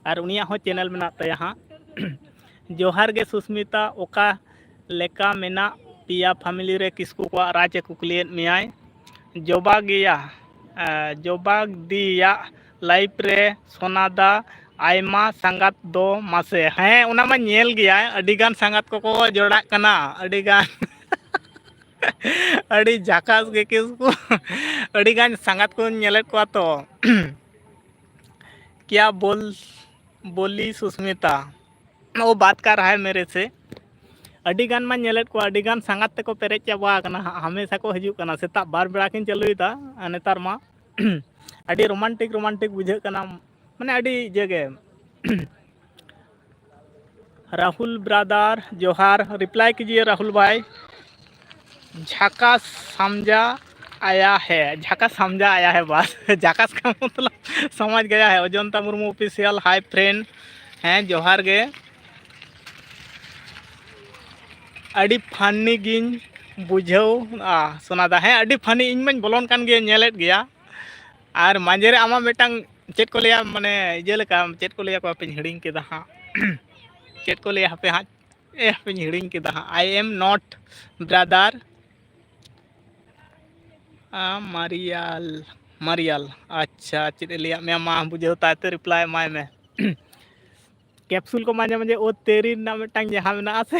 और उनिया हो चैनल मेना ताया हाँ। जोहार गे सुस्मिता, ओका लेका मेना पिया फैमिली रे किसकु को राज कुकलियत मियाय जोबा गया जोबा दिया लाइफ रे सोनादा आयमा संगत दो मासे हैं उना मा नेल गया अडिगान संगत को जोड़ा कना अडिगान अड़ी झाकास गे किसकु अडिगान संगत को नेलेत को तो क्या बोली सुस्मिता, वो बात कर रहा है मेरे से। अडिगान मा नेलेत को अडिगान संगत ते को पेरेज चाबा कना हमेशा को हजू कना सेता बार बेड़ा किन चलुईदा नेतार मा अड़ी रोमांटिक बुझे कना माने अड़ी जगह। राहुल ब्रदर जोहार, रिप्लाई कीजिए राहुल भाई। झाका समझा आया है, झाका समझा आया है बस। झाकास का मतलब समझ गया है। Ajanta Murmu official hi friend हैं जोहार गे। अड़ी फनी गिन बुझाव सोनादा हैं अड़ी फनी इन मन बोलन कान गे नेलेत गया और मांझेरे आमा मिटांग चेत को लिया माने जे लेका चेत को लिया को पे हिड़िंग केदा हां चेत को लिया पे हां पे हिड़िंग केदा हां आई एम नॉट ब्रदर मरियल अच्छा चेत लिया मैं मा बुझाव ताते रिप्लाई माय में कैप्सूल को माजे माजे ओ तेरी ना मिटांग जहां मेना से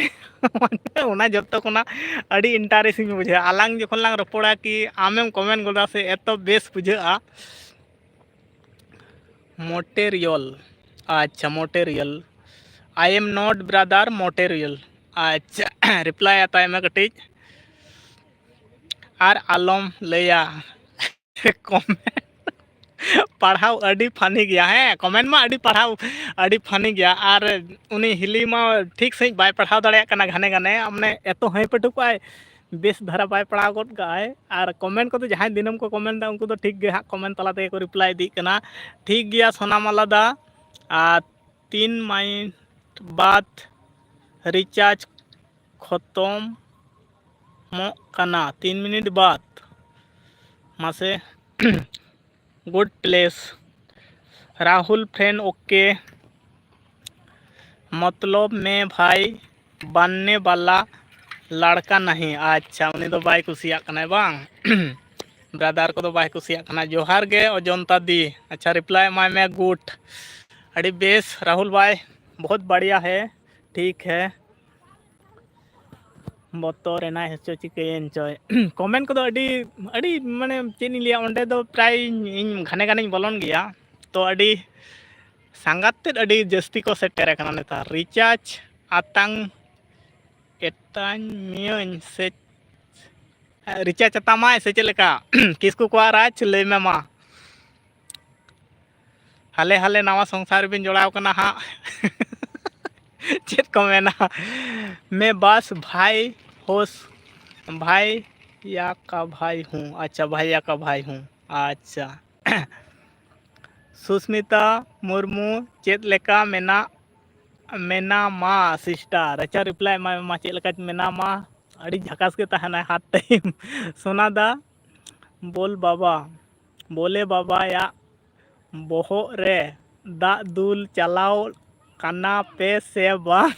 ओना जत्तो कोना अड़ी इंटरेस्टिंग बुझे आलांग जखन लांग रपोड़ा कि आमेम कमेंट गोदा से एतो बेस बुझा मोटेरियल। अच्छा मोटेरियल, आई एम नॉट ब्रदर मोटेरियल। अच्छा रिप्लाई आता है मैं कटिज और आलम लैया कमेंट पढ़ाओ अड़ी फनी गया है कमेंट मा अड़ी पढ़ाओ अड़ी फनी गया और उनी हिली मा ठीक सही बाय पढ़ाव दाड़े कना घने घने हमने एतो है पटुकाय बेस धारा बाय पढ़ाव गोद गाय और कमेंट को तो जहां दिनम को कमेंट दा उनको तो ठीक गे हाँ कमेंट तला ते को रिप्लाई दी कना ठीक गया सोनामाला दा 3 मिनट बाद रिचार्ज खत्म मो कना 3 मिनट बाद मासे good place Rahul friend okay मतलब मैं भाई बनने वाला लड़का नहीं। अच्छा उन्हें तो बाय कुसिया कना बांग ब्रदर को तो बाय कुसिया कना जोहार गे अजंता दी। अच्छा रिप्लाई माय में गुड अड़ी बेस राहुल भाई बहुत बढ़िया है ठीक है बतौर एना हेचो चिकेन चोय कमेंट को तो अड़ी अड़ी माने चेनी लिया ओंडे दो प्राय इन घने घने बोलन गया तो अड़ी संगत अड़ी जस्ती को सेटेर कना नेता रिचार्ज आतंग एतान मियन से रिचार्ज तमाय से चलेका किसको को राज ले में मा हाले हाले नवा संसार बिन जोड़ाव कना हाँ चेत को मेना मैं बस भाई होस भाई या का भाई हूँ। अच्छा भैया का भाई हूँ। अच्छा सुस्मिता मुर्मू चेत लेका मेना मेना मा सिस्टर। अच्छा रिप्लाई मा चेत लेका मेना मा अड़ी झकास के तहना हाथ टाइम सोनादा बोले बाबा या बोहो रे दा दुल चलाओ कना पे से बा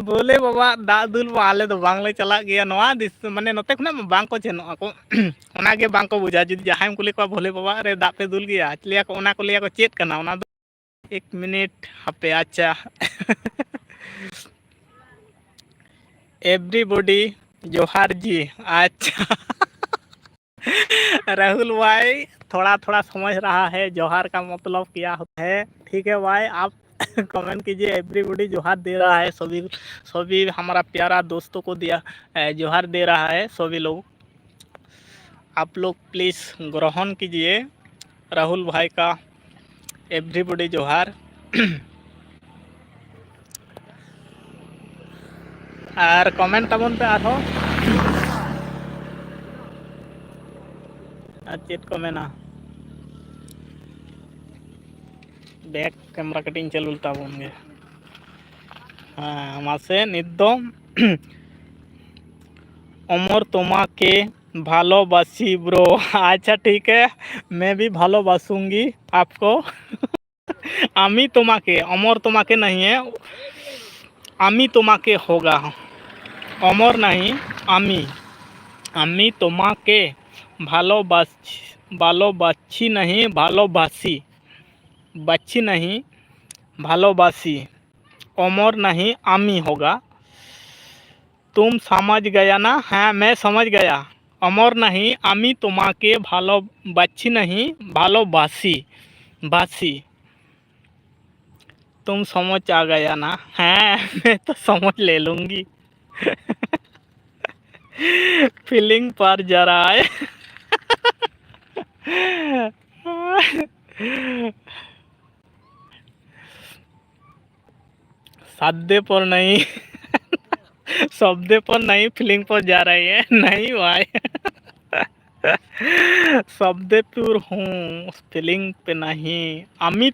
बोले बाबा दा दुल आले तो बांगले चला गया नवा दिस माने नते खना बांग को चेनो को ओना गे बांग को बुझा जुदी जहां कुली को बोले बाबा रे दा पे दुल गया लिया को ओना को लिया को चेत कना ओना 1 मिनट हपे। अच्छा एवरीबॉडी जोहार जी। अच्छा राहुल भाई थोड़ा थोड़ा समझ रहा है जोहार का मतलब क्या होता है ठीक है भाई आप कमेंट कीजिए। एवरीबॉडी जोहार दे रहा है, सभी सभी हमारा प्यारा दोस्तों को दिया जोहार दे रहा है सभी लोग। आप लोग प्लीज़ ग्रहण कीजिए राहुल भाई का एवरीबॉडी जोहार। और कमेंट तबन पे आरो चेक को मेना बैक कैमरा कटिंग चलुल ताबन गे। हाँ मासे निदो अमर तुम्हाके भालोबासी ब्रो। अच्छा ठीक है, मैं भी भालोबासूंगी आपको। आमी तुम्हाके, अमर तुम्हाके नहीं है, आमी तुम्हाके होगा, अमर नहीं आमी। आमी तुम्हाके भालोबासी नहीं, भालोबासी, बच्ची नहीं भालोबासी, अमर नहीं आमी होगा। तुम समझ गया ना? हाँ मैं समझ गया। अमर नहीं आमी तुम्हाके भालोबासी नहीं भालोबासी बासी। तुम समझ आ गया ना? हाँ मैं तो समझ ले लूँगी। फीलिंग पर जा रहा है। सादे पर नहीं, शब्दे पर नहीं, फीलिंग पर जा रही है। नहीं भाई, शब्दे प्योर हूँ, फीलिंग पे नहीं। आमी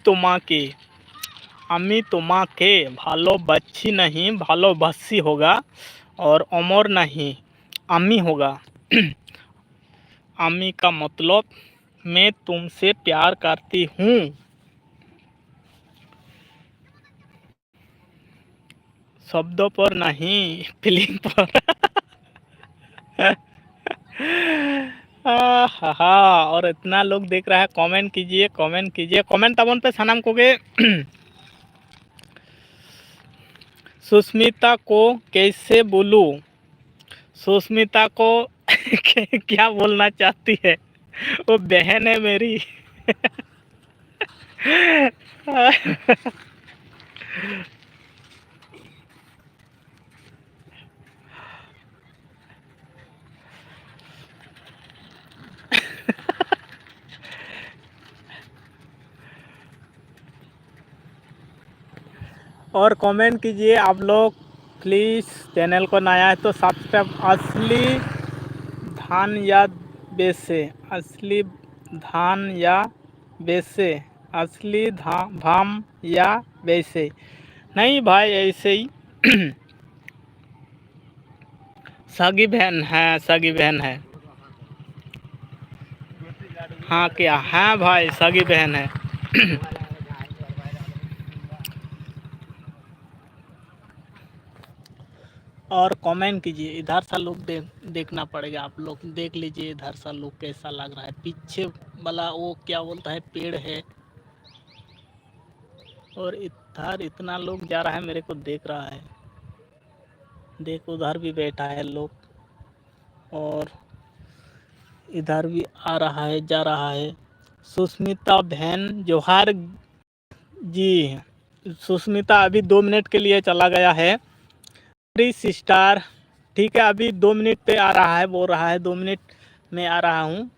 तुम्हाके भालोबासी नहीं भालोबासी होगा, और अमर नहीं आमी होगा। आमी का मतलब मैं तुमसे प्यार करती हूँ। शब्दों पर नहीं, फीलिंग पर। हाँ, और इतना लोग देख रहा है, कमेंट कीजिए, कमेंट कीजिए, कमेंट तबन पे सनम को गे। सुष्मिता को कैसे बोलूँ? सुष्मिता को क्या बोलना चाहती है? वो बहन है मेरी। और कमेंट कीजिए आप लोग प्लीज़। चैनल को नया है तो सब्सक्राइब। असली धान या बेसे, असली धान या बेसे, असली धाम या वैसे नहीं भाई, ऐसे ही। सगी बहन है, सगी बहन है। हाँ क्या? हाँ भाई सगी बहन है। और कमेंट कीजिए। इधर सा लुक देखना पड़ेगा, आप लोग देख लीजिए इधर सा लुक कैसा लग रहा है। पीछे वाला वो क्या बोलता है, पेड़ है, और इधर इतना लोग जा रहा है, मेरे को देख रहा है। देख उधर भी बैठा है लोग, और इधर भी आ रहा है, जा रहा है। सुष्मिता बहन जोहार जी। सुष्मिता अभी 2 मिनट के लिए चला गया है। सिस्टर ठीक है, अभी 2 मिनट पे आ रहा है, बोल रहा है 2 मिनट में आ रहा हूँ,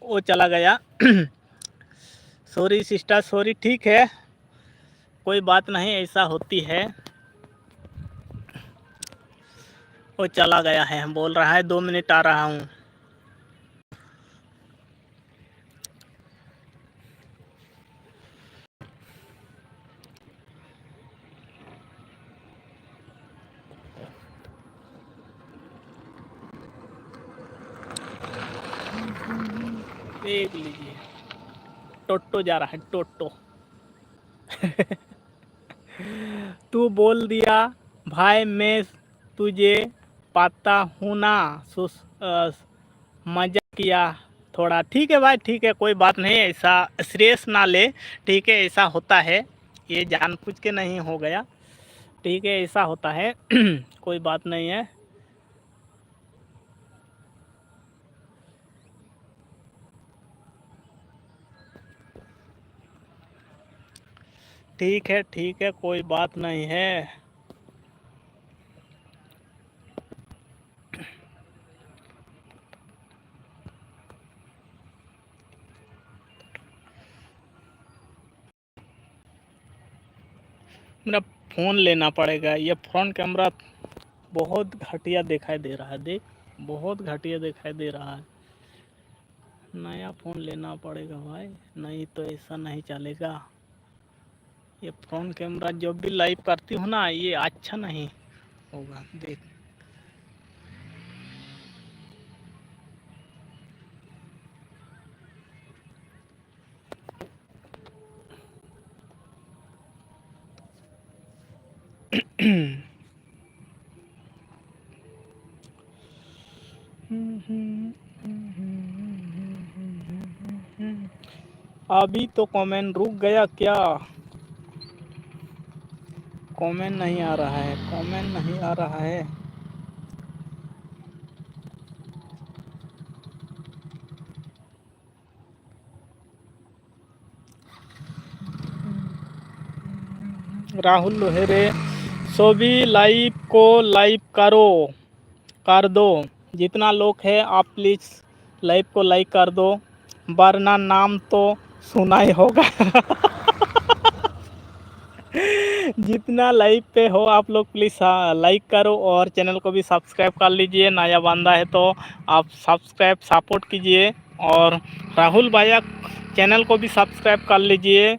वो चला गया। सॉरी सिस्टर, सॉरी, ठीक है, कोई बात नहीं, ऐसा होती है। वो चला गया है, बोल रहा है 2 मिनट आ रहा हूँ। देख लीजिए, टोटो जा रहा है, टोटो। तू बोल दिया भाई, मैं तुझे पाता हूँ ना, मजा किया थोड़ा। ठीक है भाई, ठीक है, कोई बात नहीं, ऐसा सीरियस ना ले। ठीक है, ऐसा होता है, ये जानबूझ के नहीं हो गया। ठीक है, ऐसा होता है। कोई बात नहीं है। ठीक है, कोई बात नहीं है। मेरा फ़ोन लेना पड़ेगा, ये फ्रंट कैमरा बहुत घटिया दिखाई दे रहा है, देख बहुत घटिया दिखाई दे रहा है। नया फ़ोन लेना पड़ेगा भाई, नहीं तो ऐसा नहीं चलेगा। ये फ्रंट कैमरा जब भी लाइव करती हूँ ना, ये अच्छा नहीं होगा, देख। अभी तो कमेंट रुक गया क्या? कमेंट नहीं आ रहा है, कमेंट नहीं आ रहा है। राहुल लोहेरे, सभी लाइव को लाइव कर दो, जितना लोग है आप प्लीज़ लाइव को लाइक कर दो, वरना नाम तो सुना ही होगा। जितना लाइव पे हो आप लोग प्लीज़ लाइक करो और चैनल को भी सब्सक्राइब कर लीजिए। नया बंदा है तो आप सब्सक्राइब सपोर्ट कीजिए, और राहुल भैया चैनल को भी सब्सक्राइब कर लीजिए।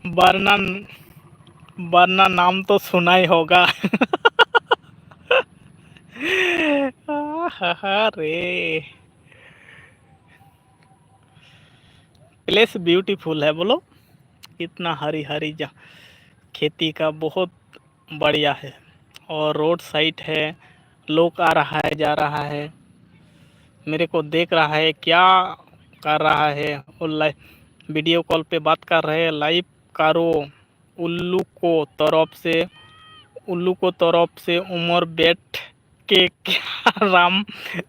वरना वरना नाम तो सुना ही होगा। रे प्लेस ब्यूटीफुल है, बोलो कितना हरी हरी जा खेती का बहुत बढ़िया है, और रोड साइड है, लोग आ रहा है जा रहा है, मेरे को देख रहा है क्या कर रहा है, और लाइव वीडियो कॉल पे बात कर रहे हैं। लाइव करो। उल्लू को तरफ से उमर बैठ के क्या राम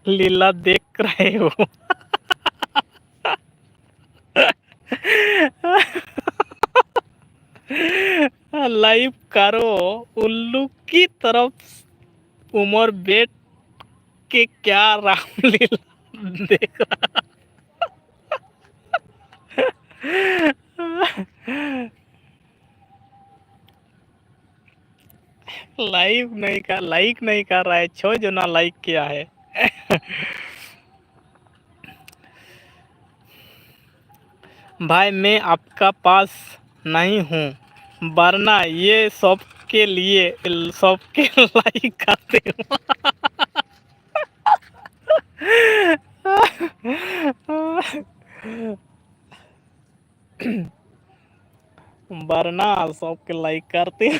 लीला देख रहे हो? लाइव करो। उल्लू की तरफ उमर बैठ के क्या रामलीला देख रहा? लाइक नहीं कर रहा है, छो जो ना लाइक किया है। भाई मैं आपका पास नहीं हूँ, वरना ये सबके लिए सबके लाइक करते हो। वरना सबके लाइक करते हो।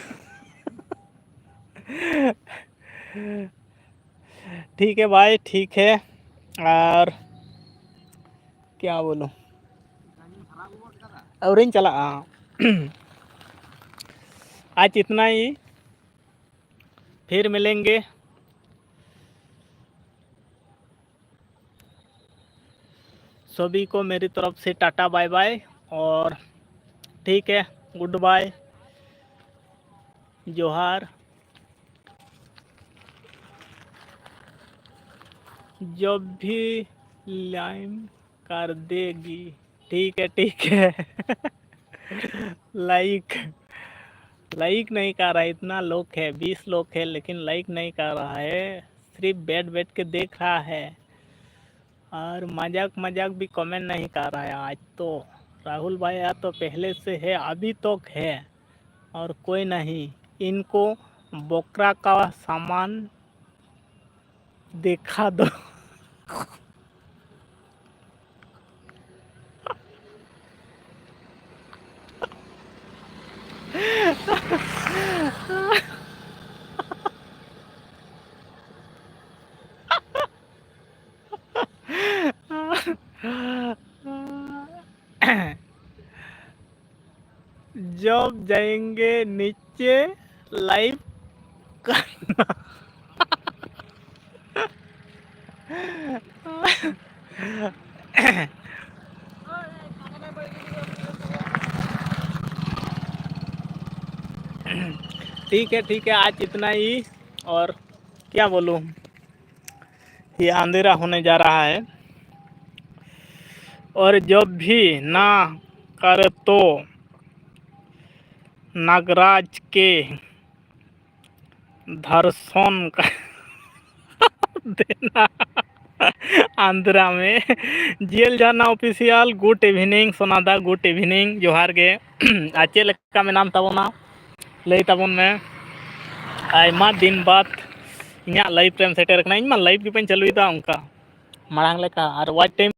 ठीक है भाई, ठीक है, और क्या बोलूँ, और इन चला। आज इतना ही, फिर मिलेंगे। सभी को मेरी तरफ से टाटा बाय बाय, और ठीक है, गुड बाय, जोहार। जब भी लाइम कर देगी, ठीक है। लाइक नहीं कर रहा है, इतना लोग है, 20 लोग है, लेकिन लाइक नहीं कर रहा है, सिर्फ बैठ के देख रहा है, और मजाक भी कमेंट नहीं कर रहा है। आज तो राहुल भैया तो पहले से है, अभी तक है, और कोई नहीं। इनको बोकरा का सामान दिखा दो। जब जाएंगे नीचे लाइव करना। ठीक है, आज इतना ही। और क्या बोलूँ, ये अंधेरा होने जा रहा है, और जब भी ना करे तो नागराज के दर्शन कर देना आंध्रा में। जेल जाना official good evening Sonada, good evening जोहार गे। आज चेक लेका में नाम ताबोना लई ताबोन में आयमा दिन बाद इन्या लाइव रेम सेटर कना, इन मा लाइव गे चालुईदा उनका मांग लेका और वाच टाइम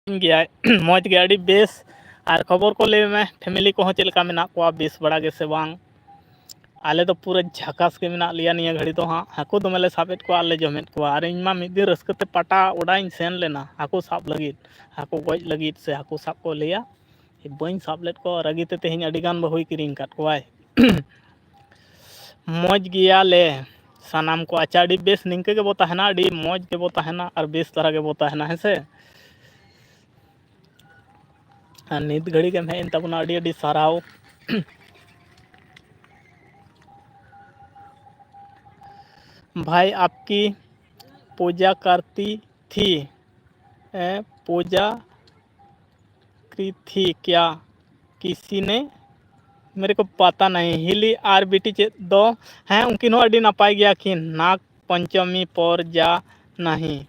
गया मौज गे अड़ी बेस। और खबर को ले में फैमिली को चेक लेका मेना को बेस बड़ा गे से बांग। आले तो पूरा झकास के मेना लिया निया घड़ी तो हाँ हाकू दमेले साबेत को आले जमेत को। और इनमा मिद दिन रस्कते पटा उड़ाइन सेन लेना हाकू साब लगित, हाकू गज लगित से हाकू साब को लिया बइन साब लेत को रगीते तेहिं अडिगान बहुई किरिंग काट कोवाय। मौज गया ले सानाम को अच्छा अड़ी बेस निंके के बोता है ना, अड़ी मौज के बोता है ना, और बेस तरह के बोता है ना, है नित घड़ी के मैं तबना अड़ी अड़ी साराव। भाई आपकी पूजा करती थी, पूजा की थी क्या किसी ने, मेरे को पता नहीं। हिली आर बेटी चे दो हैं उनकिन हो अड़ी नपाय गया कि नाग पंचमी पर जा नहीं।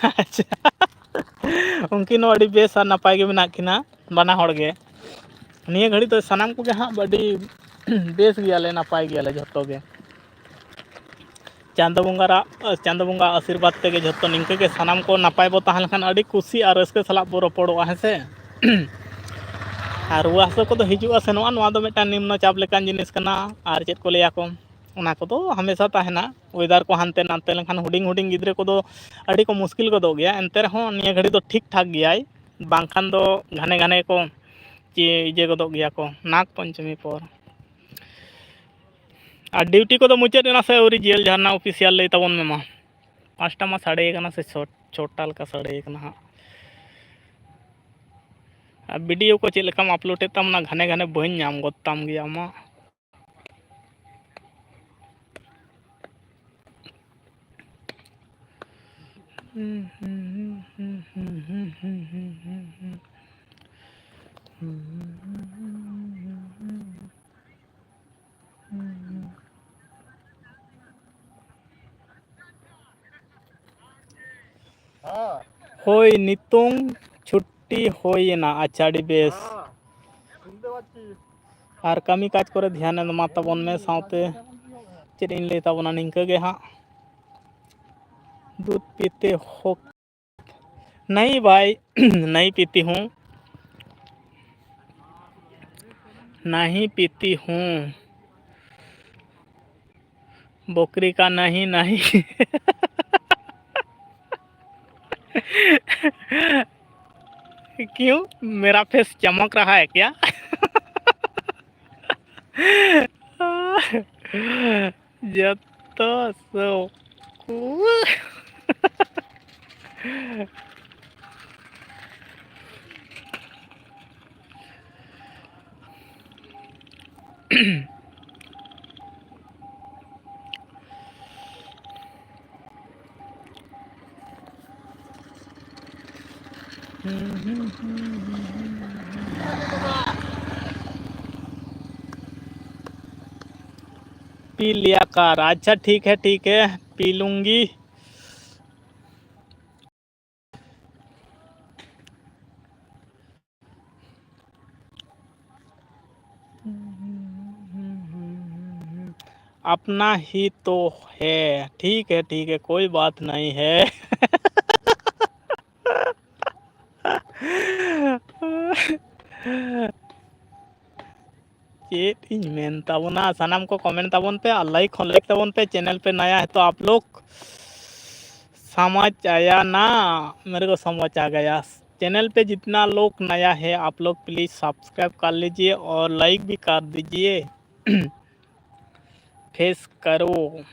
अच्छा उनकिन हो अड़ी बेस और नपाय गे मेना किना बना हड़ गे। निये घड़ी तो सनाम को हाँ अड़ी बेस गया नपाय गया जो गे। चांद बंगा आशीर्वाद तेगे जो निंके के सानाम को नपाय बो तहन खान अड़ी खुशी और रस्के सलाब बो रपड़ोआ है से। और रुआ हासो को हिजुआ सेनोआ नोआ दो मिटान निम्न चाप लेकान जिनिस कना। और चेक को लिया को उना को तो हमेशा तहना वेदर को हानते नानते लेखान हुडिंग हुडिंग गिद्रे को दो अड़ी को मुश्किल को दो गया। एनते रहो निया घड़ी तो ठीक ठाक गया बांखान दो घने घने को चे को दो गया को नाग पंचमी पर। और ड्यूटी को तो मुचाद ना से औरी जेल झारना ऑफिशियल ले तबन में मा 5टा मा साढ़े कना से छोटा लका साढ़े कना हाँ। वीडियो को चेक लेकाम अपलोड तम ना घने घने बहन नाम गोताम गया मा। होय नितोंग छुट्टी होय ना अच्छा डी बेस और कमी काज करे ध्यान मा तबन में साउते चेक इन ले तबना निंके गे हाँ। दूध पीते हो? नहीं भाई नहीं पीती हूँ, नहीं पीती हूँ, बकरी का नहीं नहीं। क्यों मेरा फेस चमक रहा है क्या? जब तो सो पी लिया कर। अच्छा ठीक है पी लूँगी। अपना ही तो है। ठीक है कोई बात नहीं है। चेत इन मेन ताबोना सनाम को कमेंट ताबोन पे और लाइक ताबोन पे। चैनल पे नया है तो आप लोग समझ आया ना, मेरे को समझ आ गया। चैनल पे जितना लोग नया है आप लोग प्लीज़ सब्सक्राइब कर लीजिए और लाइक भी कर दीजिए। फेस करो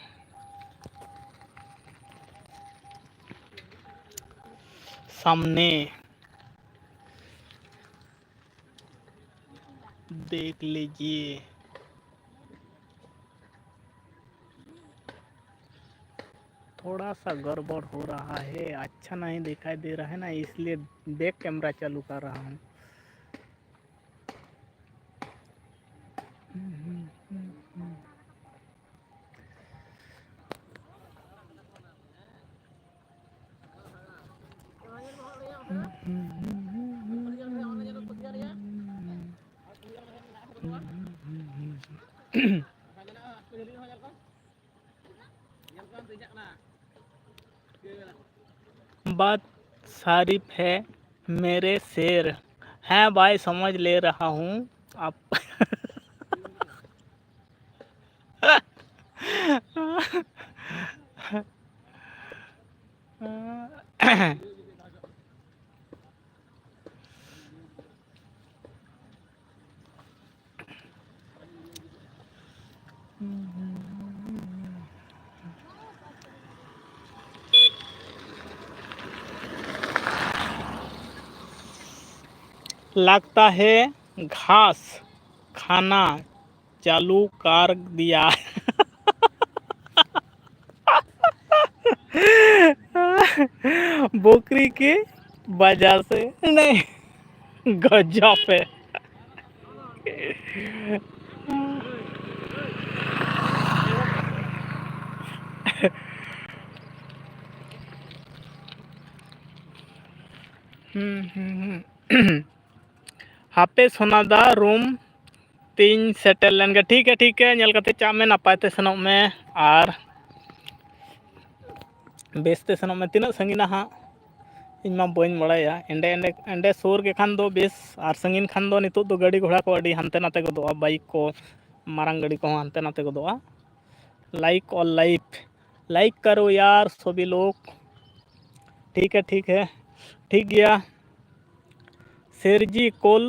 सामने देख लीजिए। थोड़ा सा गड़बड़ हो रहा है, अच्छा नहीं दिखाई दे रहा है ना, इसलिए बैक कैमरा चालू कर रहा हूँ। बात सारिफ है मेरे शेर हैं भाई, समझ ले रहा हूँ आप। लगता है घास खाना चालू कर दिया। बकरी की वजह से नहीं, गजब है। हापे सोनादा रूम 3 सेटल लेन के ठीक है नेल कते चा में नपायते सनों में और बेसते सनों में तीना संगीना हाँ इन मा बइन बड़ाया एंडे एंडे एंडे सूर के खान दो बेस और संगीन खान दो नितो दो गाड़ी घोड़ा को अड़ी हंते नाते को दो बाइक को मारंग गाड़ी को हंते नाते को दो लाइक और लाइक करो यार सभी लोग। ठीक है ठीक गया। शेरजी कोल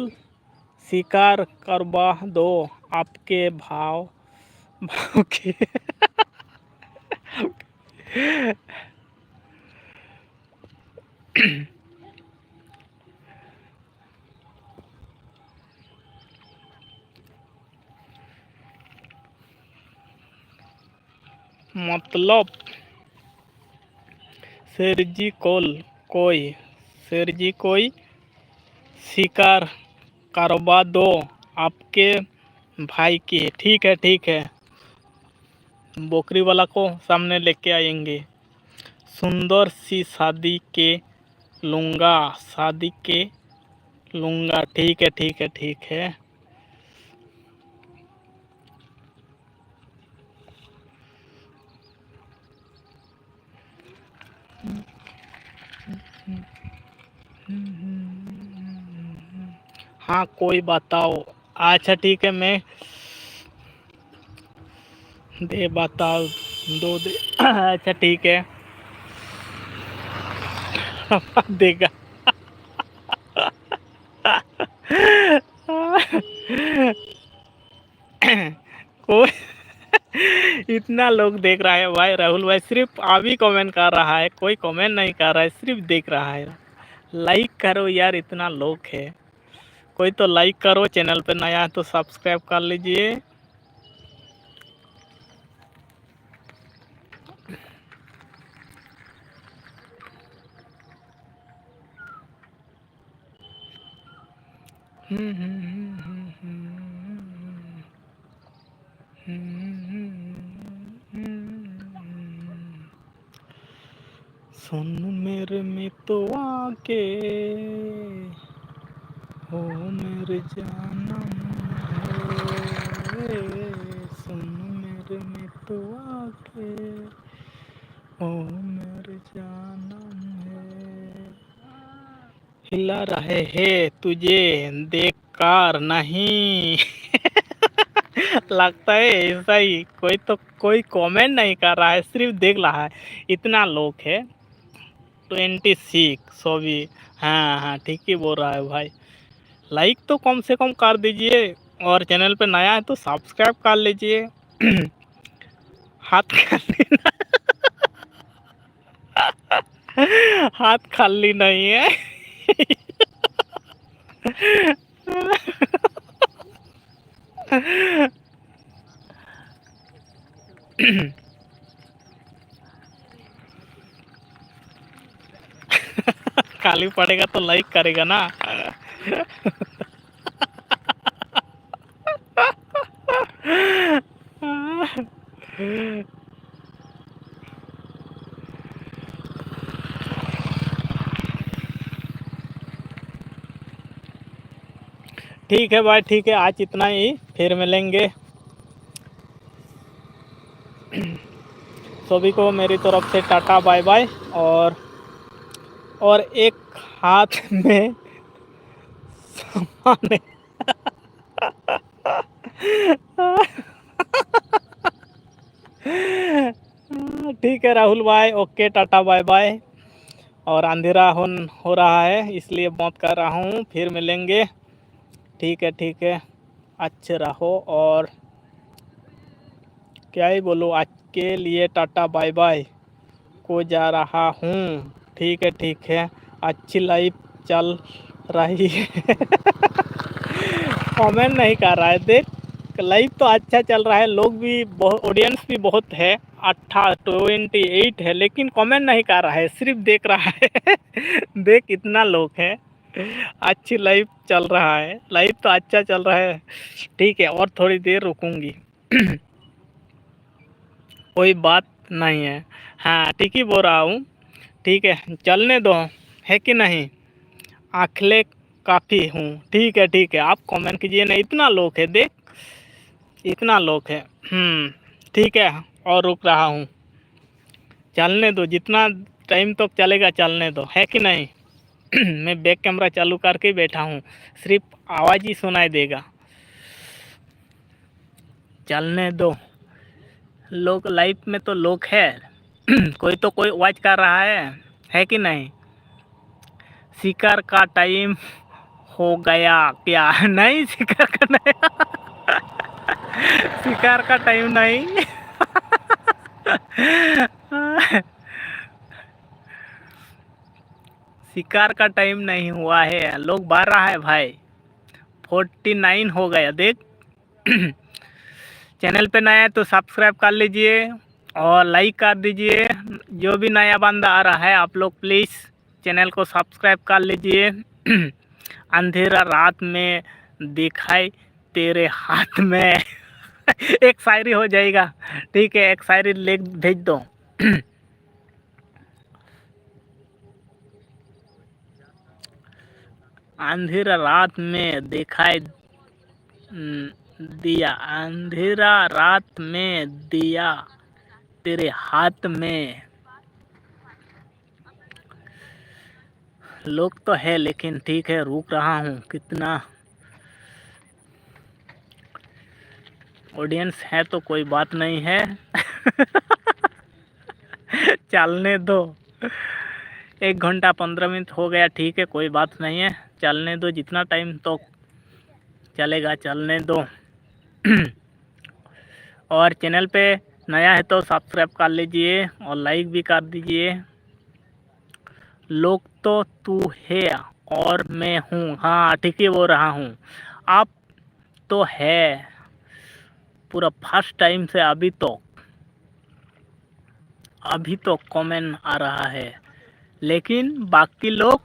शिकार करवा दो आपके भाव के। मतलब शेरजी कोई शिकार करवा दो आपके भाई की। ठीक है बकरी वाला को सामने लेके आएंगे। सुंदर सी शादी के लूँगा। ठीक है। हाँ कोई बताओ। अच्छा ठीक है मैं दे बताओ दो दे। अच्छा ठीक है देगा। कोई इतना लोग देख रहा है भाई, राहुल भाई सिर्फ आप ही कमेंट कर रहा है, कोई कमेंट नहीं कर रहा है, सिर्फ देख रहा है। लाइक करो यार, इतना लोग है, कोई तो लाइक करो। चैनल पे नया है तो सब्सक्राइब कर लीजिए। सुन मेरे मितवा के हो मेरे जानम है, सुन मेरे मितवा के हो मेरे जानम है। हिला रहे हैं तुझे देखकर नहीं। लगता है ऐसा ही, कोई कमेंट नहीं कर रहा है, सिर्फ देख रहा है। इतना लोग है 26 सौ भी। हाँ ठीक ही बोल रहा है भाई। लाइक तो कम से कम कर दीजिए और चैनल पे नया है तो सब्सक्राइब कर लीजिए। हाथ खाली हाथ खाली नहीं है। गाली पड़ेगा तो लाइक करेगा ना। ठीक है भाई, ठीक है, आज इतना ही, फिर मिलेंगे। सभी को मेरी तरफ से टाटा बाय बाय। और एक हाथ में सामान ठीक है राहुल भाई, ओके, टाटा बाय बाय। और अंधेरा हो रहा है इसलिए बात कर रहा हूँ, फिर मिलेंगे। ठीक है, ठीक है, अच्छे रहो। और क्या ही बोलूँ, आज के लिए टाटा बाय बाय को जा रहा हूँ। ठीक है, ठीक है, अच्छी लाइफ चल रही है। कमेंट नहीं कर रहा है, देख लाइव तो अच्छा चल रहा है, लोग भी बहुत, ऑडियंस भी बहुत है, 28 है, लेकिन कमेंट नहीं कर रहा है, सिर्फ देख रहा है। देख कितना लोग है, अच्छी लाइव चल रहा है, लाइव तो अच्छा चल रहा है। ठीक है, और थोड़ी देर रुकूंगी। कोई बात नहीं है, हाँ ठीक ही बोल रहा हूँ। ठीक है, चलने दो, है कि नहीं, आखले काफ़ी हूँ। ठीक है, ठीक है, आप कमेंट कीजिए ना, इतना लोग है, देख इतना लोग है। ठीक है, और रुक रहा हूँ, चलने दो, जितना टाइम तक चलेगा चलने दो, है कि नहीं। मैं बैक कैमरा चालू करके बैठा हूँ, सिर्फ आवाज़ ही सुनाई देगा, चलने दो। लोग लाइफ में तो लोग है। कोई तो कोई वॉच कर रहा है कि नहीं। शिकार का टाइम हो गया क्या। नहीं, शिकार का नहीं। शिकार का टाइम नहीं। शिकार का टाइम नहीं हुआ है, लोग बार रहा है भाई, 49 हो गया, देख। चैनल पे नया है तो सब्सक्राइब कर लीजिए और लाइक कर दीजिए। जो भी नया बंदा आ रहा है, आप लोग प्लीज़ चैनल को सब्सक्राइब कर लीजिए। अंधेरा रात में दिखाई तेरे हाथ में। एक शायरी हो जाएगा, ठीक है, एक शायरी लिख भेज दो। अंधेरा रात में दिखाई दिया, अंधेरा रात में दिया तेरे हाथ में। लोग तो है लेकिन ठीक है, रुक रहा हूँ, कितना ऑडियंस है तो कोई बात नहीं है। चलने दो, 1 घंटा 15 मिनट हो गया, ठीक है, कोई बात नहीं है, चलने दो, जितना टाइम तो चलेगा चलने दो। और चैनल पे नया है तो सब्सक्राइब कर लीजिए और लाइक भी कर दीजिए। लोग तो तू है और मैं हूँ, हाँ ठीक ही बोल रहा हूँ। आप तो है पूरा फर्स्ट टाइम से अभी तो कमेंट आ रहा है, लेकिन बाकी लोग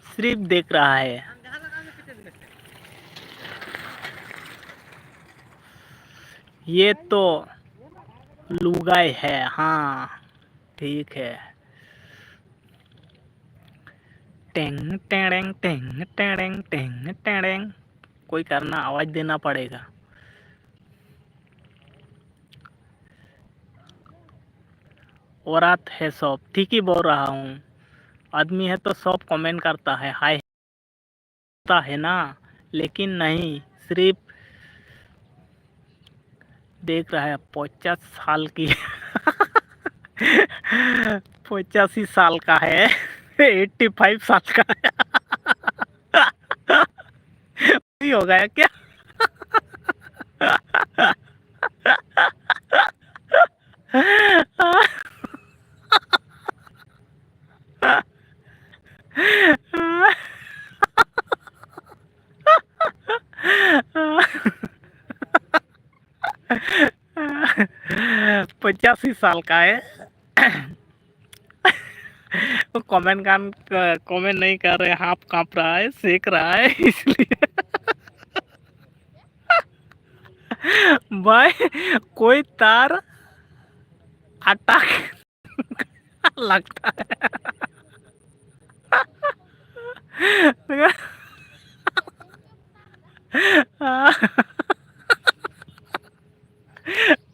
सिर्फ देख रहा है। ये तो लुगाई है, हाँ ठीक है। Tang tang tang tang tang tang, कोई करना, आवाज़ देना पड़ेगा। औरत है सब, ठीक ही बोल रहा हूँ, आदमी है तो सब कमेंट करता है, हाय होता है ना, लेकिन नहीं, सिर्फ देख रहा है। 50 साल की। 85 साल का है। 85 साल का है। नहीं हो गया क्या। पचासी साल का है। कमेंट नहीं कर रहे, हाथ कांप रहा है, सेक रहा है इसलिए। भाई कोई तार अटक लगता है।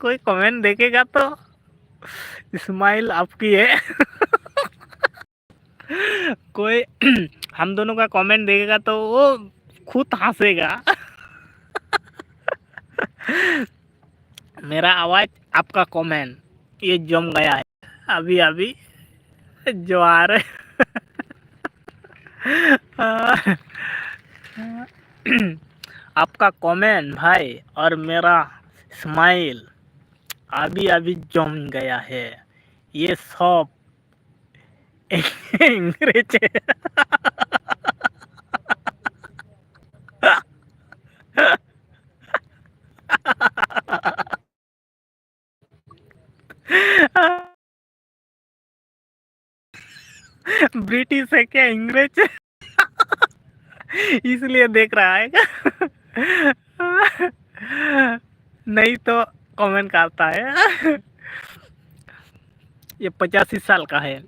कोई कमेंट देखेगा तो स्माइल आपकी है। कोई हम दोनों का कमेंट देखेगा तो वो खुद हंसेगा। मेरा आवाज आपका कमेंट ये जम गया है अभी अभी जो आ रहे। आपका कमेंट भाई और मेरा स्माइल अभी अभी जम गया है। ये सब अंग्रेज है। ब्रिटिश है क्या अंग्रेज है? इसलिए देख रहा है क्या? नहीं तो कमेंट करता है। ये 85 साल का है।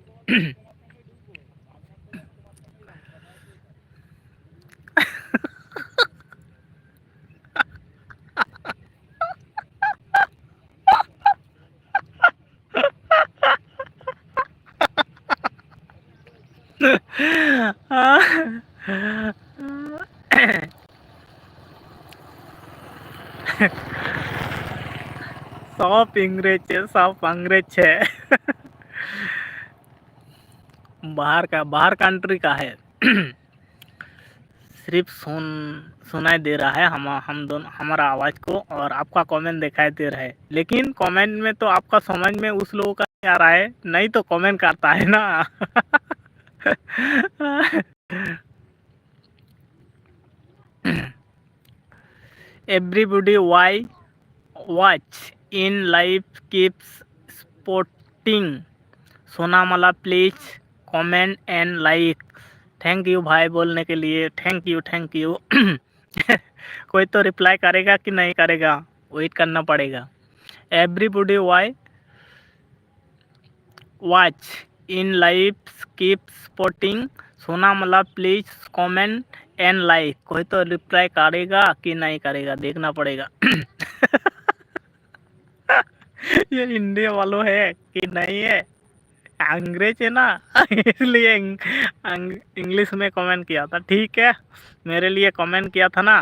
सब अंग्रेज है, सब अंग्रेज है। बाहर कंट्री का है। सिर्फ सुनाई दे रहा है हम दोनों हमारा आवाज को, और आपका कमेंट दिखाई दे रहा है। लेकिन कमेंट में तो आपका समझ में उस लोगों का नहीं आ रहा है, नहीं तो कमेंट करता है ना। Everybody watch in live keeps supporting सोनामला please comment and like. Thank you भाई बोलने के लिए, थैंक यू। कोई तो रिप्लाई करेगा कि नहीं करेगा, वेट करना पड़ेगा। Everybody watch in live keep supporting सोनामला प्लीज कमेंट एंड लाइक। कोई तो रिप्लाई करेगा कि नहीं करेगा, देखना पड़ेगा। ये इंडिया वालों है कि नहीं है, अंग्रेज है ना, इसलिए इंग्लिश में कमेंट किया था। ठीक है, मेरे लिए कमेंट किया था ना,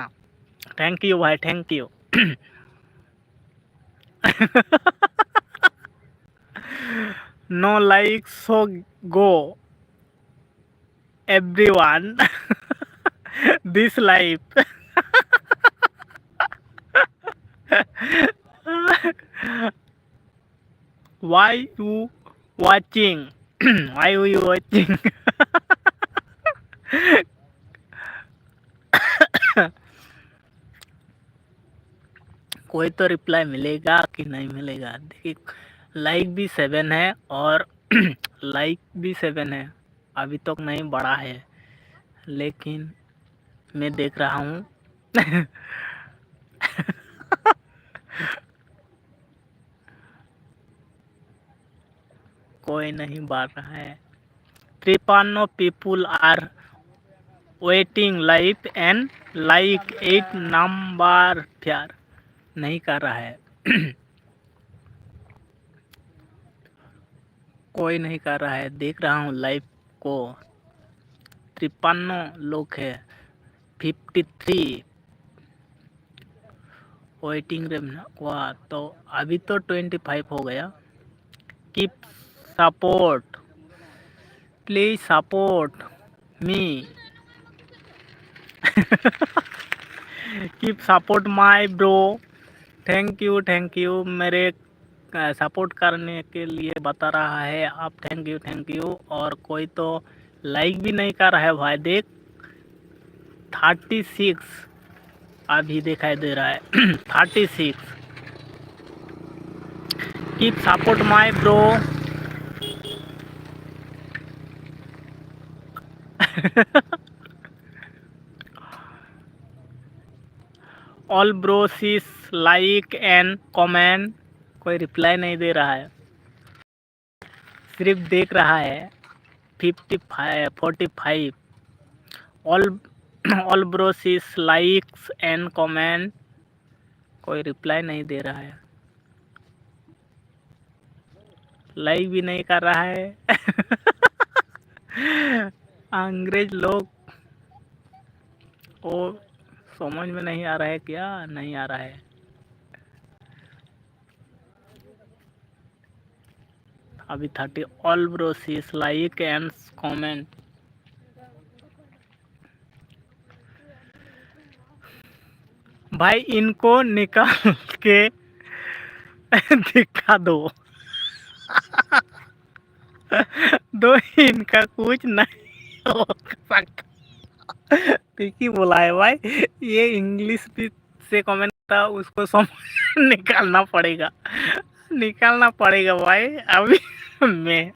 थैंक यू भाई, thank you. Know like so go everyone this life. Why you watching? Why you watching? कोई तो रिप्लाई मिलेगा कि नहीं मिलेगा। देखिए लाइक भी 7 है और लाइक भी 7 है, अभी तक नहीं बढ़ा है, लेकिन मैं देख रहा हूँ। कोई नहीं बढ़ रहा है। 53 people are waiting live and like 8 number प्यार नहीं कर रहा है। कोई नहीं कर रहा है, देख रहा हूँ लाइव को। 53 लोग है, 53 वेटिंग रूम हुआ, तो अभी तो 25 हो गया। Keep support please support me. Keep support my bro. Thank you मेरे सपोर्ट करने के लिए बता रहा है आप। Thank you. और कोई तो लाइक भी नहीं कर रहा है भाई। देख 36 अभी दिखाई दे रहा है। 36। Keep support my bro. All BroSis like and comment, कोई रिप्लाई नहीं दे रहा है, सिर्फ देख रहा है 45 all all BroSis likes and comment, कोई रिप्लाई नहीं दे रहा है, लाइक भी नहीं कर रहा है। अंग्रेज लोग को समझ में नहीं आ रहा है, क्या नहीं आ रहा है। अभी 30 all BroSis like and comment, भाई इनको निकाल के दिखा दो। दो इनका कुछ नहीं हो सकता। ठीक बोला है भाई, ये इंग्लिश भी से कमेंट था, उसको समझ निकालना पड़ेगा, निकालना पड़ेगा भाई अभी। मैं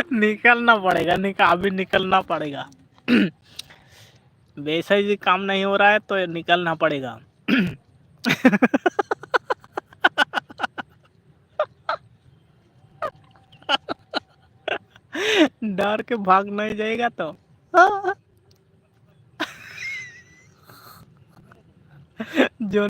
निकलना पड़ेगा, अभी निकलना पड़ेगा। वैसा ही काम नहीं हो रहा है तो निकलना पड़ेगा। डर के भाग नहीं जाएगा तो। जो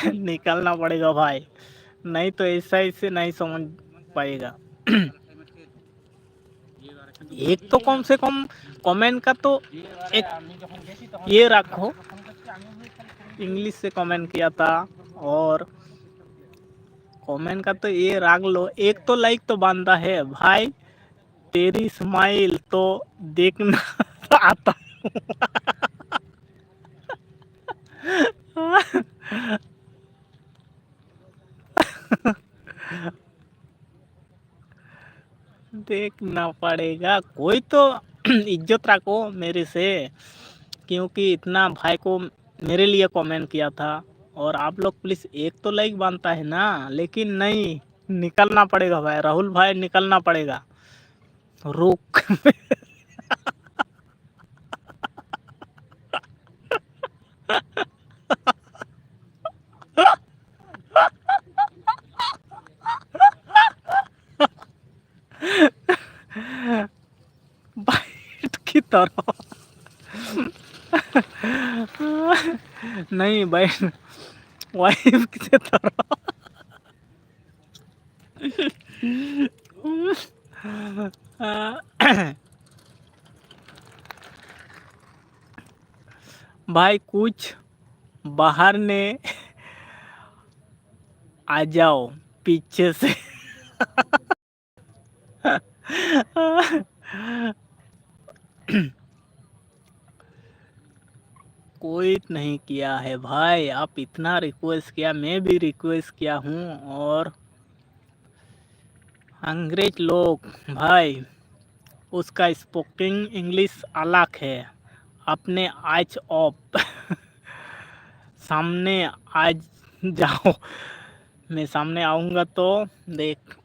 निकलना पड़ेगा भाई, नहीं तो ऐसा ऐसे नहीं समझ पाएगा। एक तो कम से कम कमेंट का तो एक ये रखो, इंग्लिश से कमेंट किया था और कमेंट का तो ये रख लो, एक तो लाइक तो बनता है भाई, तेरी स्माइल तो देखना आता। देखना पड़ेगा, कोई तो इज्जत रखो मेरे से, क्योंकि इतना भाई को मेरे लिए कमेंट किया था, और आप लोग प्लीज एक तो लाइक बनता है ना, लेकिन नहीं, निकलना पड़ेगा भाई, राहुल भाई निकलना पड़ेगा, रुक। बाइट की तरह नहीं भाई, वाइफ की तरह। भाई कुछ बाहर ने आ जाओ पीछे से। कोई नहीं किया है भाई, आप इतना रिक्वेस्ट किया, मैं भी रिक्वेस्ट किया हूँ, और अंग्रेज लोग भाई उसका स्पोकिंग इंग्लिश अलग है, अपने आज ऑफ सामने आज जाओ, मैं सामने आऊँगा तो देख।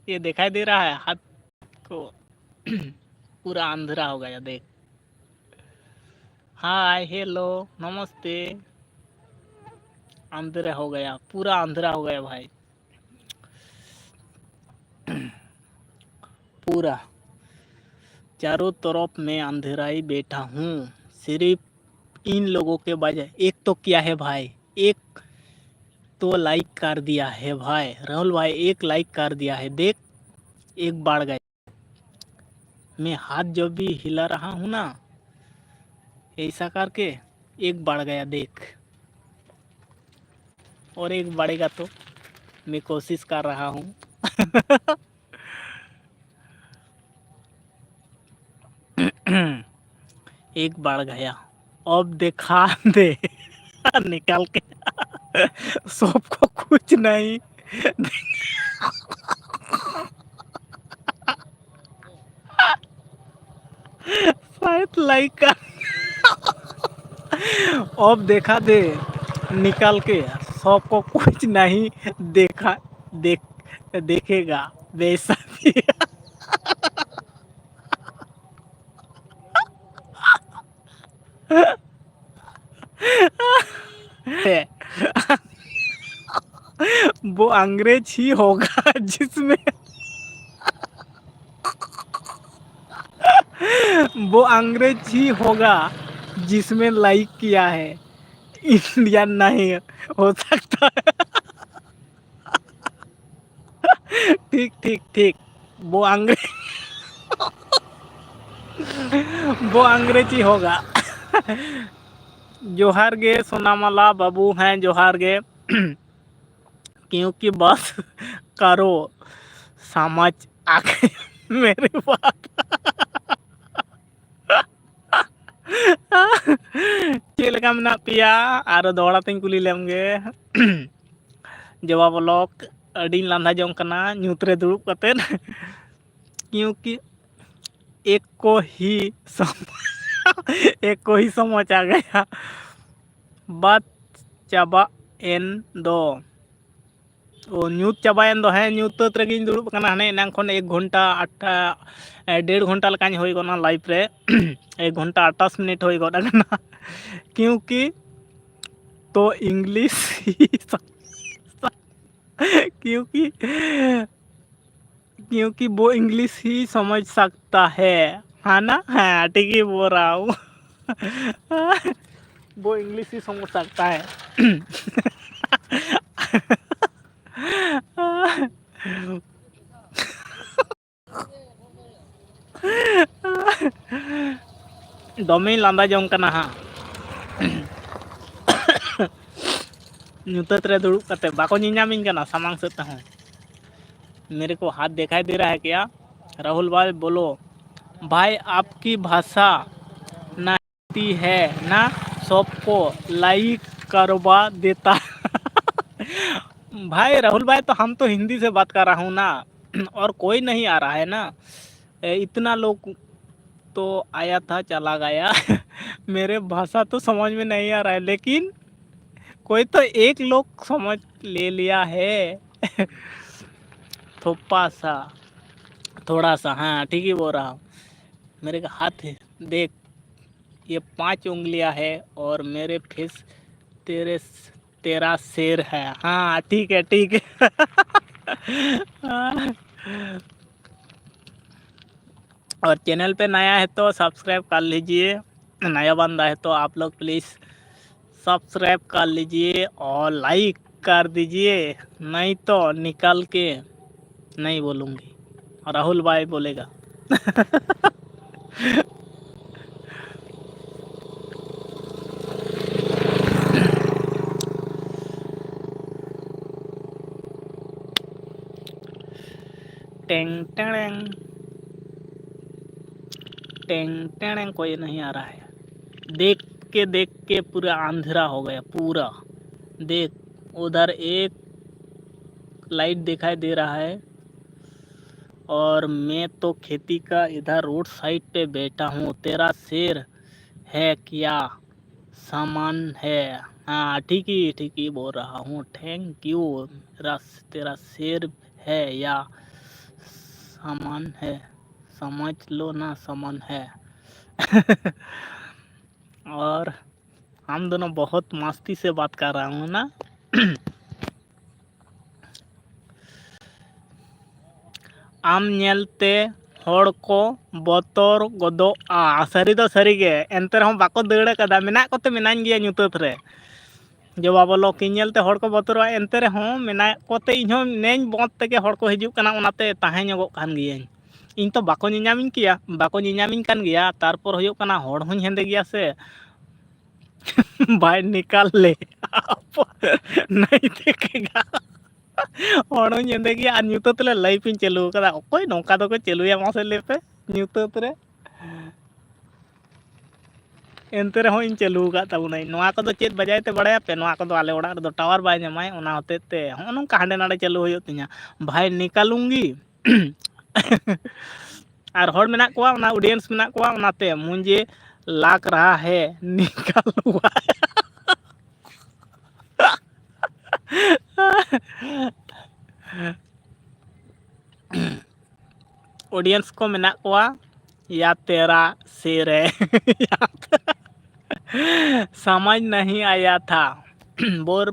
ये दिखाई दे रहा है हाथ को, पूरा अंधेरा हो गया देख। हाय हेलो नमस्ते, अंधेरा हो गया, पूरा अंधेरा हो गया भाई, पूरा चारों तरफ मैं अंधेरा ही बैठा हूँ, सिर्फ इन लोगों के वजह। एक तो क्या है भाई, एक तो लाइक कर दिया है भाई, राहुल भाई एक लाइक कर दिया है, देख एक बढ़ गया, मैं हाथ जो भी हिला रहा हूँ ना ऐसा करके एक बढ़ गया देख, और एक बढ़ेगा तो मैं कोशिश कर रहा हूँ। एक बढ़ गया, अब दिखा दे निकाल के। सबको कुछ नहीं शायद लाइक का अब देखा दे निकाल के सबको कुछ नहीं देखा देख देखेगा वैसा भी है। वो अंग्रेज ही होगा जिसमें वो अंग्रेज ही होगा जिसमें लाइक किया है, इंडिया नहीं हो सकता। ठीक ठीक ठीक, वो अंग्रेज वो अंग्रेज ही होगा। जोहार गे सोनामाला बाबू हैं, जोहार गे। क्योंकि बस करो समझ आ गई मेरी बात। चेक लेका मेना पिया आरो दोहड़ा तें कुली लेमगे। जवाब लोक अड़ी लांधा जोंग कना न्यूत रे दुड़ुब कतेन। क्योंकि एक को ही समझ आ गया बात चाबा एन दो ओ न्यूत चाबायन दो है न्यूत तत रेगिन दुड़ुब कना हने एनांग खन 1 घंटा 1.5 घंटा लकाኝ होई गना लाइव रे। 1 घंटा 28 मिनट होई गना कना। क्योंकि तो इंग्लिश ही क्योंकि क्योंकि वो इंग्लिश ही समझ सकता है ना। हाँ ठीक ही बोल रहा हूँ। वो इंग्लिश ही समझ सकता है। दमे लांदा जोंग कना हाँ। न्यूतत रे दुड़ुब कते बाको नीनामिन कना सामांग सेत हूँ। मेरे को हाथ दिखाई दे रहा है क्या? राहुल भाई बोलो भाई, आपकी भाषा ना आती है ना सबको लाइक करवा देता। भाई राहुल भाई, तो हम तो हिंदी से बात कर रहा हूँ ना, और कोई नहीं आ रहा है ना। इतना लोग तो आया था चला गया। मेरे भाषा तो समझ में नहीं आ रहा है, लेकिन कोई तो एक लोग समझ ले लिया है। थोपा सा थोड़ा सा, हाँ ठीक ही बोल रहा हूँ। मेरे का हाथ है देख, ये 5 उंगलियां है और मेरे फेस तेरा शेर है। हाँ ठीक है ठीक है। और चैनल पे नया है तो सब्सक्राइब कर लीजिए, नया बंदा है तो आप लोग प्लीज़ सब्सक्राइब कर लीजिए और लाइक कर दीजिए, नहीं तो निकल के नहीं बोलूँगी, राहुल भाई बोलेगा। टेंग टेंग टेंग टेंग, कोई नहीं आ रहा है। देख के पूरा अंधेरा हो गया पूरा। देख उधर एक लाइट दिखाई दे रहा है और मैं तो खेती का इधर रोड साइड पे बैठा हूँ। तेरा शेर है क्या सामान है? हाँ ठीक ही बोल रहा हूँ। Thank you. तेरा शेर है या सामान है? समझ लो ना, सामान है। और हम दोनों बहुत मस्ती से बात कर रहा हूँ ना। आम नेलते हड़ को बतर गदोआ। सारी दो सारी गे, एनते रहूं बाको दाड़ कदा, मेना कोते मेनाñ गया ᱧᱩᱛᱟᱹᱛ रे। जवाब लो कि नेलते हड़ को बतरवा, एनते रहूं मेना कोते इन्हों नेñ बंद तेगे हड़ को हिजुग कना, उनाते ताहें ᱧᱚᱜᱚᱜ ᱠᱟᱱ ᱜᱤᱭᱟᱹᱧ। इन तो बाको ᱧᱮᱧᱟᱢᱤᱧ किया, बाको ᱧᱮᱧᱟᱢᱤᱧ कान गया। तारपर हुयुग कना हड़ हों हेंदे गया से। भाई निकाल ले। नहीं देखेगा। हड़ हों हेंदे गया और ᱧᱩᱛᱟᱹᱛ ले लाइव इन चालू कदा। ओकोय नोका दो को चालूया मासे लेपे ᱧᱩᱛᱟᱹᱛ रे। एनते रहो इन चालू का तबुनाई नोआ को चेत बजायते बड़ाया पे नोआ को आले ओड़ा रे टावर बाय नामाय ओना होतेते हन नोंका हांडे नाडे चालू होयो तिया भाई निकालूंगी और हर मेना कोआ ओना ऑडियंस मेना कोआ ओनाते मुझे लाग रहा है निकाल हुआ ऑडियंस को मेना कोआ या तेरा सिर है समझ नहीं आया था बोर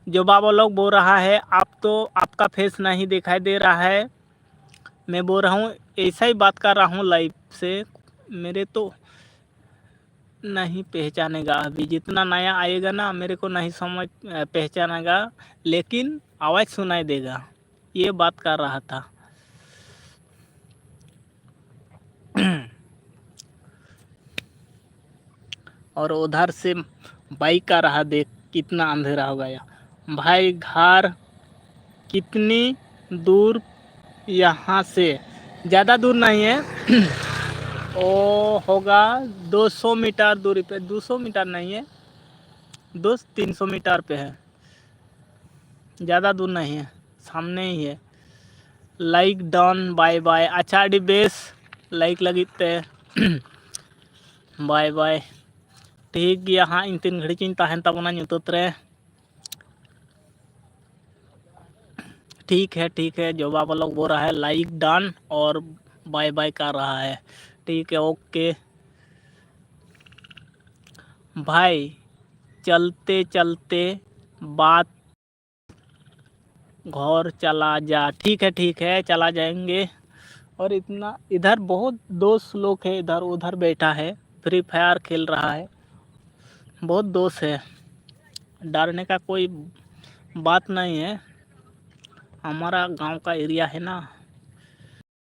जो बाबा लोग बोल रहा है आप तो आपका फेस नहीं दिखाई दे रहा है मैं बोल रहा हूँ ऐसा ही बात कर रहा हूँ लाइव से मेरे तो नहीं पहचानेगा अभी जितना नया आएगा ना मेरे को नहीं समझ पहचानेगा लेकिन आवाज़ सुनाई देगा ये बात कर रहा था और उधर से बाइक आ रहा देख कितना अंधेरा हो गया भाई घर कितनी दूर यहाँ से ज़्यादा दूर नहीं है ओ होगा 200 मीटर दूरी पे 200 मीटर नहीं है 200-300 मीटर पे है ज़्यादा दूर नहीं है सामने ही है लाइक डन बाय बाय अच्छा डी बेस लाइक लगते बाय बाय ठीक गया हाँ इन 3 घड़ी चिन तहन तबना ᱧᱩᱛᱟᱹᱛ रे ठीक है जो बाबा लोग बोल रहा है लाइक डन और बाय बाय कर रहा है ठीक है ओके भाई चलते चलते बात घर चला जा ठीक है चला जाएंगे और इतना इधर बहुत दोस्त लोग है इधर उधर बैठा है फ्री फायर खेल रहा है बहुत दोस्त है डरने का कोई बात नहीं है हमारा गांव का एरिया है ना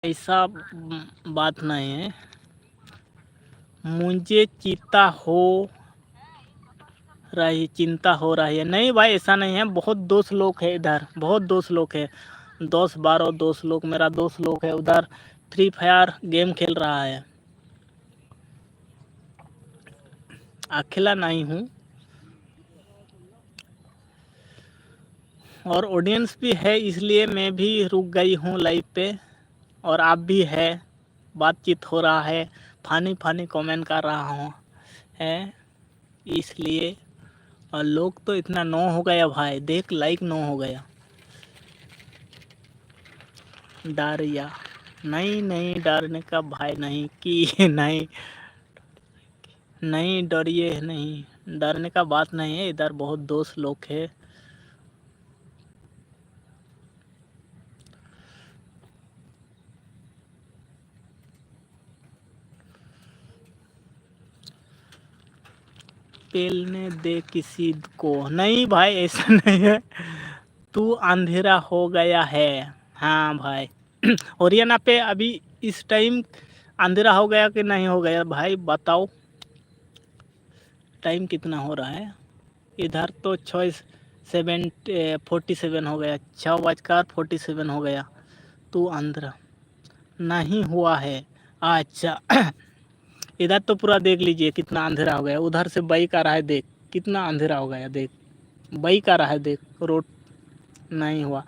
ऐसा बात नहीं है मुझे चिंता हो रही है नहीं भाई ऐसा नहीं है बहुत दोस्त लोग है इधर बहुत दोस्त लोग है 10-12 दोस्त लोग मेरा दोस्त लोग है उधर फ्री फायर गेम खेल रहा है अकेला नहीं हूँ और ऑडियंस भी है इसलिए मैं भी रुक गई हूँ लाइव पे और आप भी है बातचीत हो रहा है फानी कमेंट कर रहा हूँ है इसलिए और लोग तो इतना 9 हो गया भाई देख लाइक 9 हो गया डरिया नहीं डरने का भाई नहीं कि नहीं डरिए नहीं डरने का बात नहीं है इधर बहुत दोस्त लोग है पेलने दे किसी को नहीं भाई ऐसा नहीं है तू अंधेरा हो गया है हाँ भाई हरियाणा पे अभी इस टाइम अंधेरा हो गया कि नहीं हो गया भाई बताओ टाइम कितना हो रहा है इधर तो 6:47 हो गया 6:47 हो गया तू अंधेरा नहीं हुआ है अच्छा इधर तो पूरा देख लीजिए कितना अंधेरा हो गया उधर से बाइक आ रहा है देख कितना अंधेरा हो गया देख बाइक आ रहा है देख रोड नहीं हुआ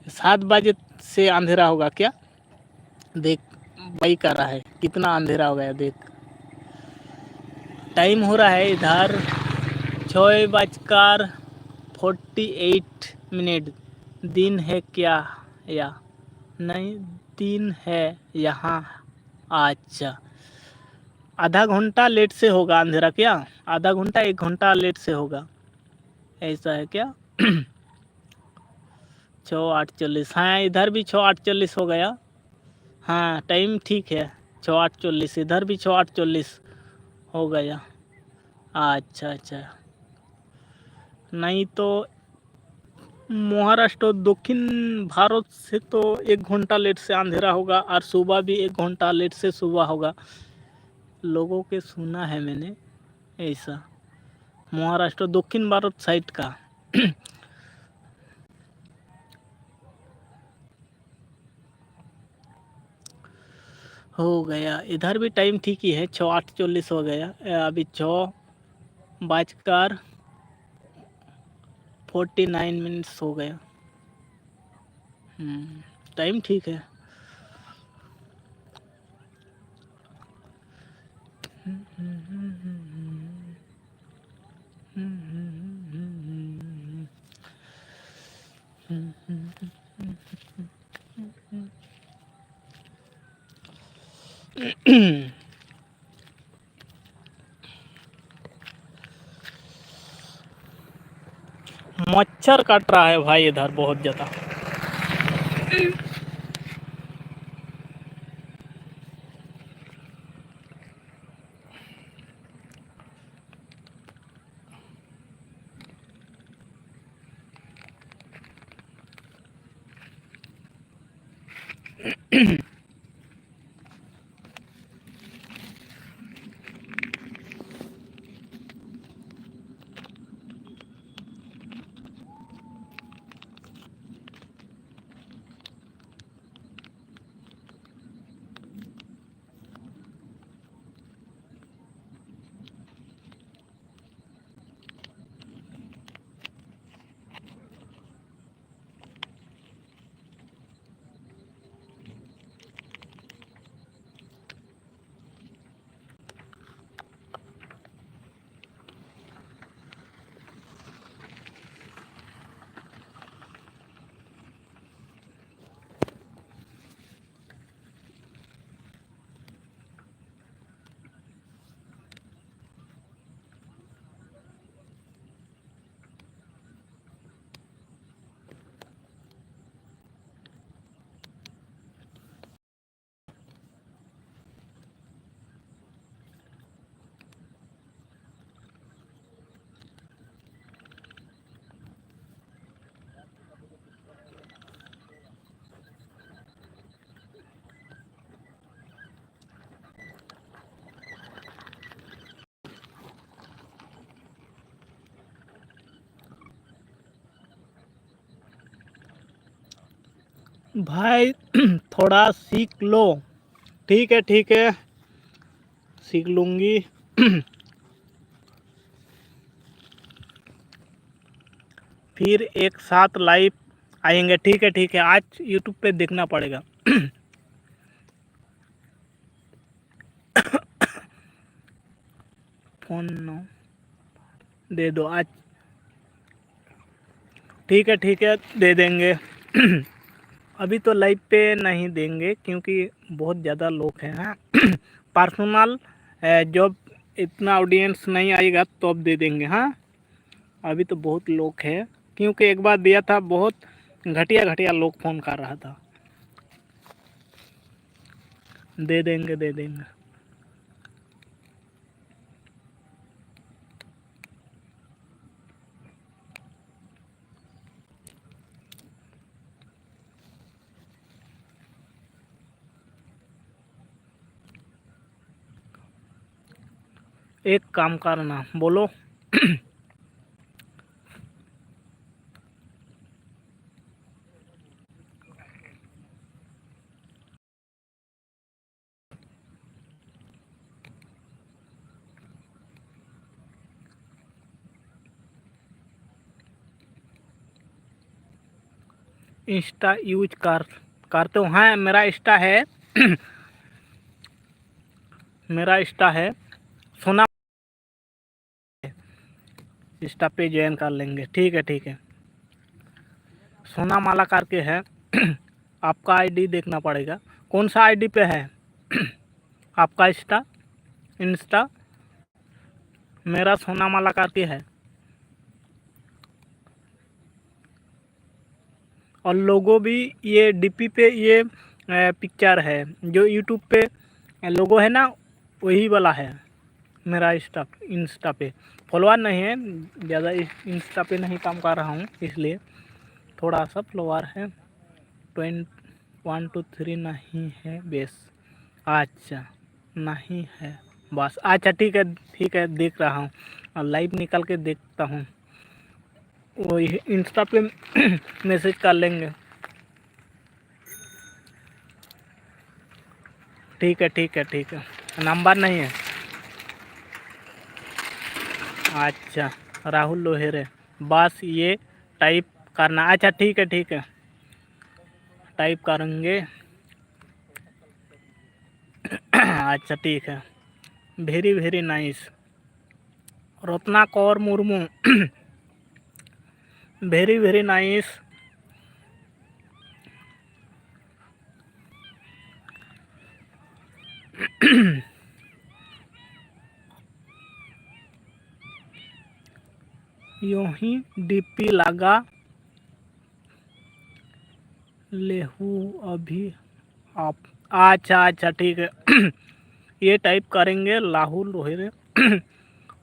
7 बजे से अंधेरा होगा क्या देख बाइक आ रहा है कितना अंधेरा हो गया देख टाइम हो रहा है इधर 6:48 दिन है क्या या नहीं दिन है यहाँ अच्छा आधा घंटा लेट से होगा अंधेरा क्या आधा घंटा 1 घंटा लेट से होगा ऐसा है क्या 6:48 हाँ इधर भी 6:48 हो गया हाँ टाइम ठीक है 6:48 इधर भी 6:48 हो गया अच्छा नहीं तो महाराष्ट्र दक्षिण भारत से तो 1 घंटा लेट से अंधेरा होगा और सुबह भी 1 घंटा लेट से सुबह होगा लोगों के सुना है मैंने ऐसा महाराष्ट्र दक्षिण भारत साइड का हो गया, इधर भी टाइम ठीक ही है, 6:48 हो गया। अभी 6:49 हो गया। टाइम ठीक है। मच्छर काट रहा है भाई इधर बहुत ज़्यादा। भाई थोड़ा सीख लो। ठीक है ठीक है, सीख लूँगी। फिर एक साथ लाइव आएंगे। ठीक है, आज यूट्यूब पे देखना पड़ेगा। फोन दे दो आज। ठीक है, दे देंगे। अभी तो लाइव पे नहीं देंगे क्योंकि बहुत ज़्यादा लोग हैं। पर्सनल जब इतना ऑडियंस नहीं आएगा तो अब दे देंगे। हाँ, अभी तो बहुत लोग हैं क्योंकि एक बार दिया था, बहुत घटिया लोग फ़ोन कर रहा था। दे देंगे। एक काम करना, बोलो। इंस्टा यूज करते हो? हाँ, मेरा इंस्टा है। मेरा इंस्टा है सोना। इंस्टा पे ज्वाइन कर लेंगे। ठीक है। सोना माला करके है। आपका आईडी देखना पड़ेगा। कौन सा आईडी पे है आपका इंस्टा? मेरा सोना माला करके है। और लोगो भी ये डीपी पे ये पिक्चर है, जो यूट्यूब पे लोगो है ना, वही वाला है मेरा इंस्टा पे। फॉलोअर नहीं है ज़्यादा, इंस्टा पे नहीं काम कर रहा हूँ, इसलिए थोड़ा सा फॉलोअर है। 1 2 3 नहीं है बेस। अच्छा, नहीं है बस। अच्छा ठीक है, देख रहा हूँ, लाइव निकल के देखता हूँ। वही इंस्टा पे मैसेज कर लेंगे। ठीक है ठीक है ठीक है, नंबर नहीं है। अच्छा, राहुल लोहेरे, बस ये टाइप करना। अच्छा ठीक है, टाइप करेंगे। अच्छा ठीक है, very very nice. Ratna Kaur Murmu, very very nice. यूं ही डीपी लगा लेहू अभी आप। अच्छा अच्छा ठीक है। ये टाइप करेंगे राहुल रोहिरे।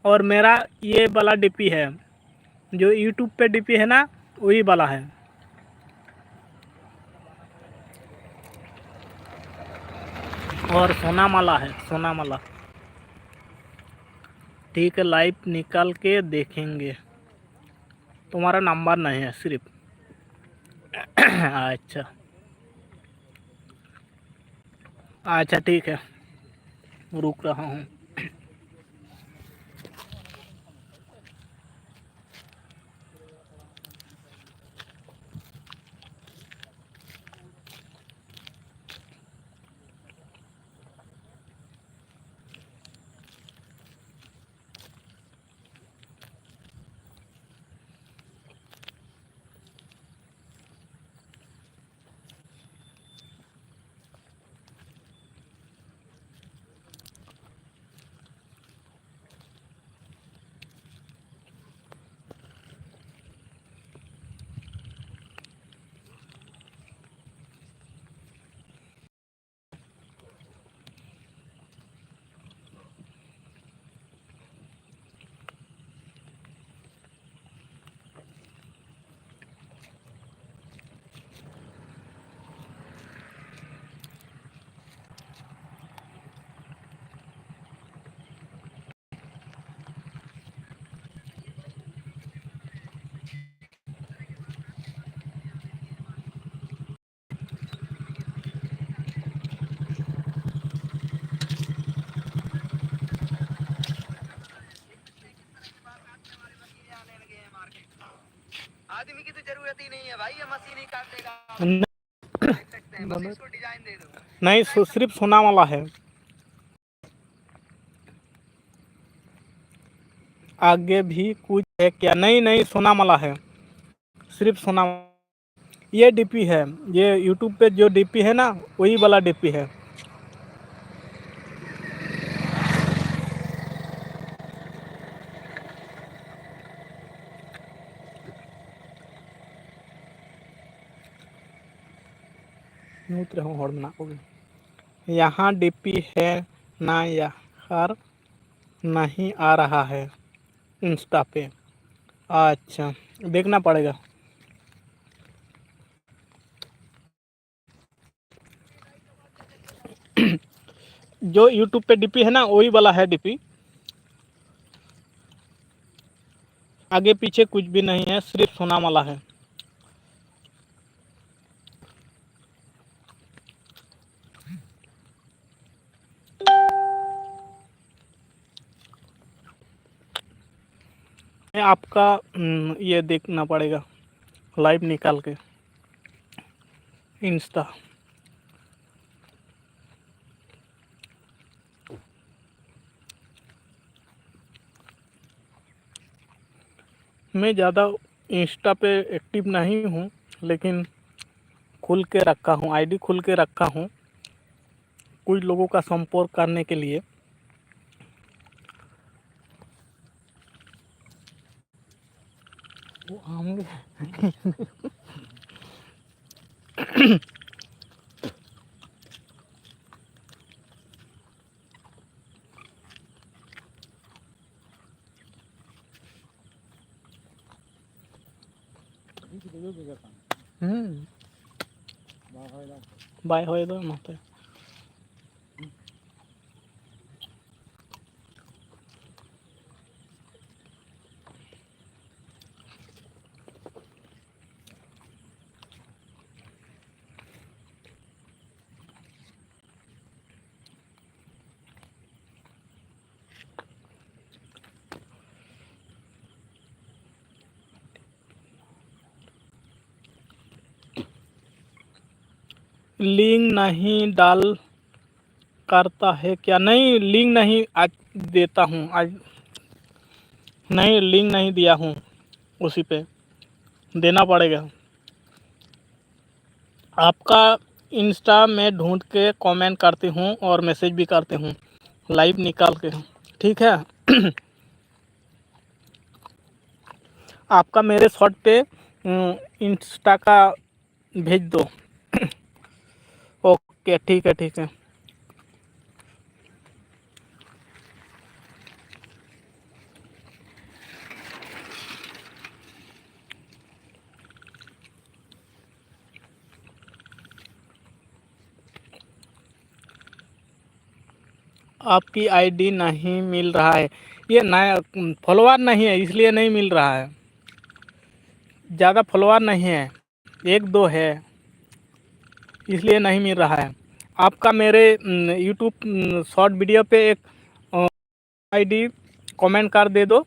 और मेरा ये वाला डीपी है, जो यूट्यूब पे डीपी है ना, वही वाला है। और सोनामाला है, सोनामाला। ठीक है, लाइव निकाल के देखेंगे। तुम्हारा नंबर नहीं है सिर्फ। अच्छा अच्छा ठीक है, रुक रहा हूँ। आदमी की तो जरूरत ही नहीं है भाई, ये मशीन ही काट देगा। बस इसको डिजाइन दे दो। नहीं, सिर्फ सोना वाला है। आगे भी कुछ है क्या? नहीं नहीं, सोना वाला है, सिर्फ सोना। ये डीपी है, ये यूट्यूब पे जो डीपी है ना, वही वाला डीपी है। यहाँ डीपी है ना यार, नहीं आ रहा है इंस्टा पे। अच्छा, देखना पड़ेगा। जो यूट्यूब पे डीपी है ना, वही वाला है डीपी। आगे पीछे कुछ भी नहीं है, सिर्फ सोना वाला है। आपका ये देखना पड़ेगा, लाइव निकाल के इंस्टा। मैं ज़्यादा इंस्टा पे एक्टिव नहीं हूँ, लेकिन खुल के रखा हूँ, आईडी खुल के रखा हूँ कुछ लोगों का संपर्क करने के लिए। वो आम बाय हो दो मत। लिंक नहीं डाल करता है क्या? नहीं, लिंक नहीं आज देता हूँ, आज नहीं, लिंक नहीं दिया हूँ, उसी पे देना पड़ेगा। आपका इंस्टा में ढूंढ के कमेंट करती हूँ और मैसेज भी करती हूँ लाइव निकाल के, ठीक है? आपका मेरे शॉर्ट पे इंस्टा का भेज दो। ओके, ठीक है, ठीक है। आपकी आईडी नहीं मिल रहा है, ये नया फॉलोअर नहीं है इसलिए नहीं मिल रहा है, ज़्यादा फॉलोअर नहीं है, एक दो है इसलिए नहीं मिल रहा है। आपका मेरे यूट्यूब शॉर्ट वीडियो पे एक आईडी कमेंट कर दे दो,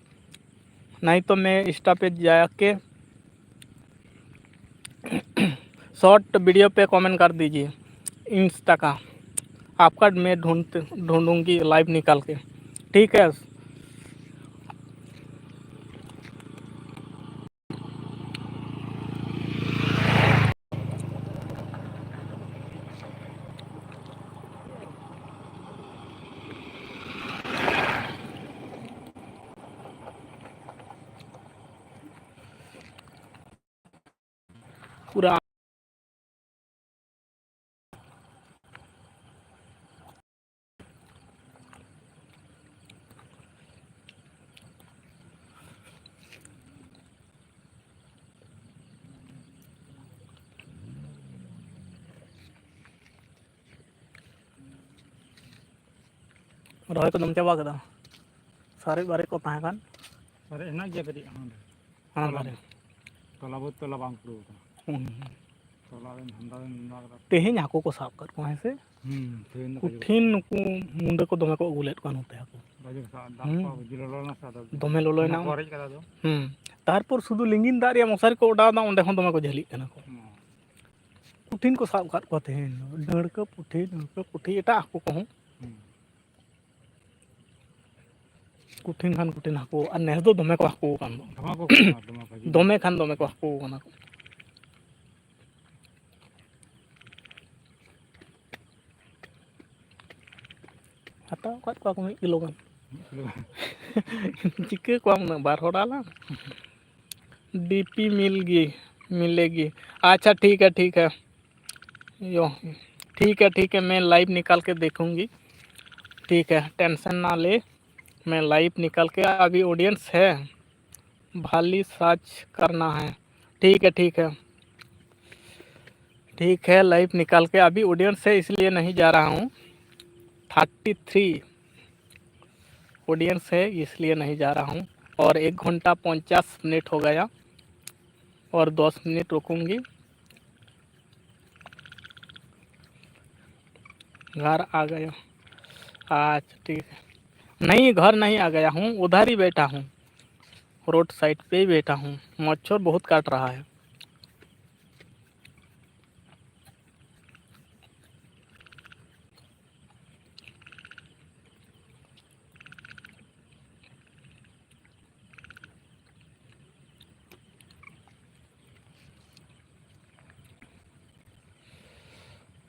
नहीं तो मैं इंस्टा पे जाके शॉर्ट वीडियो पे कमेंट कर दीजिए इंस्टा का, आपका मैं ढूंढूंगी लाइव निकाल के, ठीक है? पूरा रॉय को दम चाबा कदा सारे बारे को ताहे कान अरे ना जे करी हाँ बारे तोला बहुत तोला बांग पड़ो तोला रे हंदा करा तेहें हाको को साफ कर को से तेन कुठिन नुकु मुंडे को दमे को उगुलेट को नोते हाको बाजे सा दाप को जिलोलो ना सा दमे लोलोय ना कोरेज करा दो तारपर शुद्ध लिंगिन दार या मशारी को उड़ा दा ओंडे दमे को झेली कना को कुठिन को साफ कर को तेहें डड़का पुठी एटा हाको को हूँ कुठिन खान कुठिन हाको और नेस दो दमे को हाको कान दमे खान दमे को हाको कना को हटाओ कत को मी किलो गान चिके को हम बार होडाला डीपी मिलेगी। अच्छा ठीक है यो ठीक है मैं लाइव निकाल के देखूंगी, ठीक है, टेंशन ना ले, मैं लाइव निकाल के, अभी ऑडियंस है, भाली सर्च करना है, ठीक है, लाइव निकाल के, अभी ऑडियंस है इसलिए नहीं जा रहा हूँ, 33 ऑडियंस है इसलिए नहीं जा रहा हूँ, और 1 घंटा 50 मिनट हो गया और 10 मिनट रुकूंगी। घर आ गया, अच्छा ठीक है, नहीं घर नहीं आ गया हूँ, उधर ही बैठा हूँ, रोड साइड पे ही बैठा हूँ, मच्छर बहुत काट रहा है।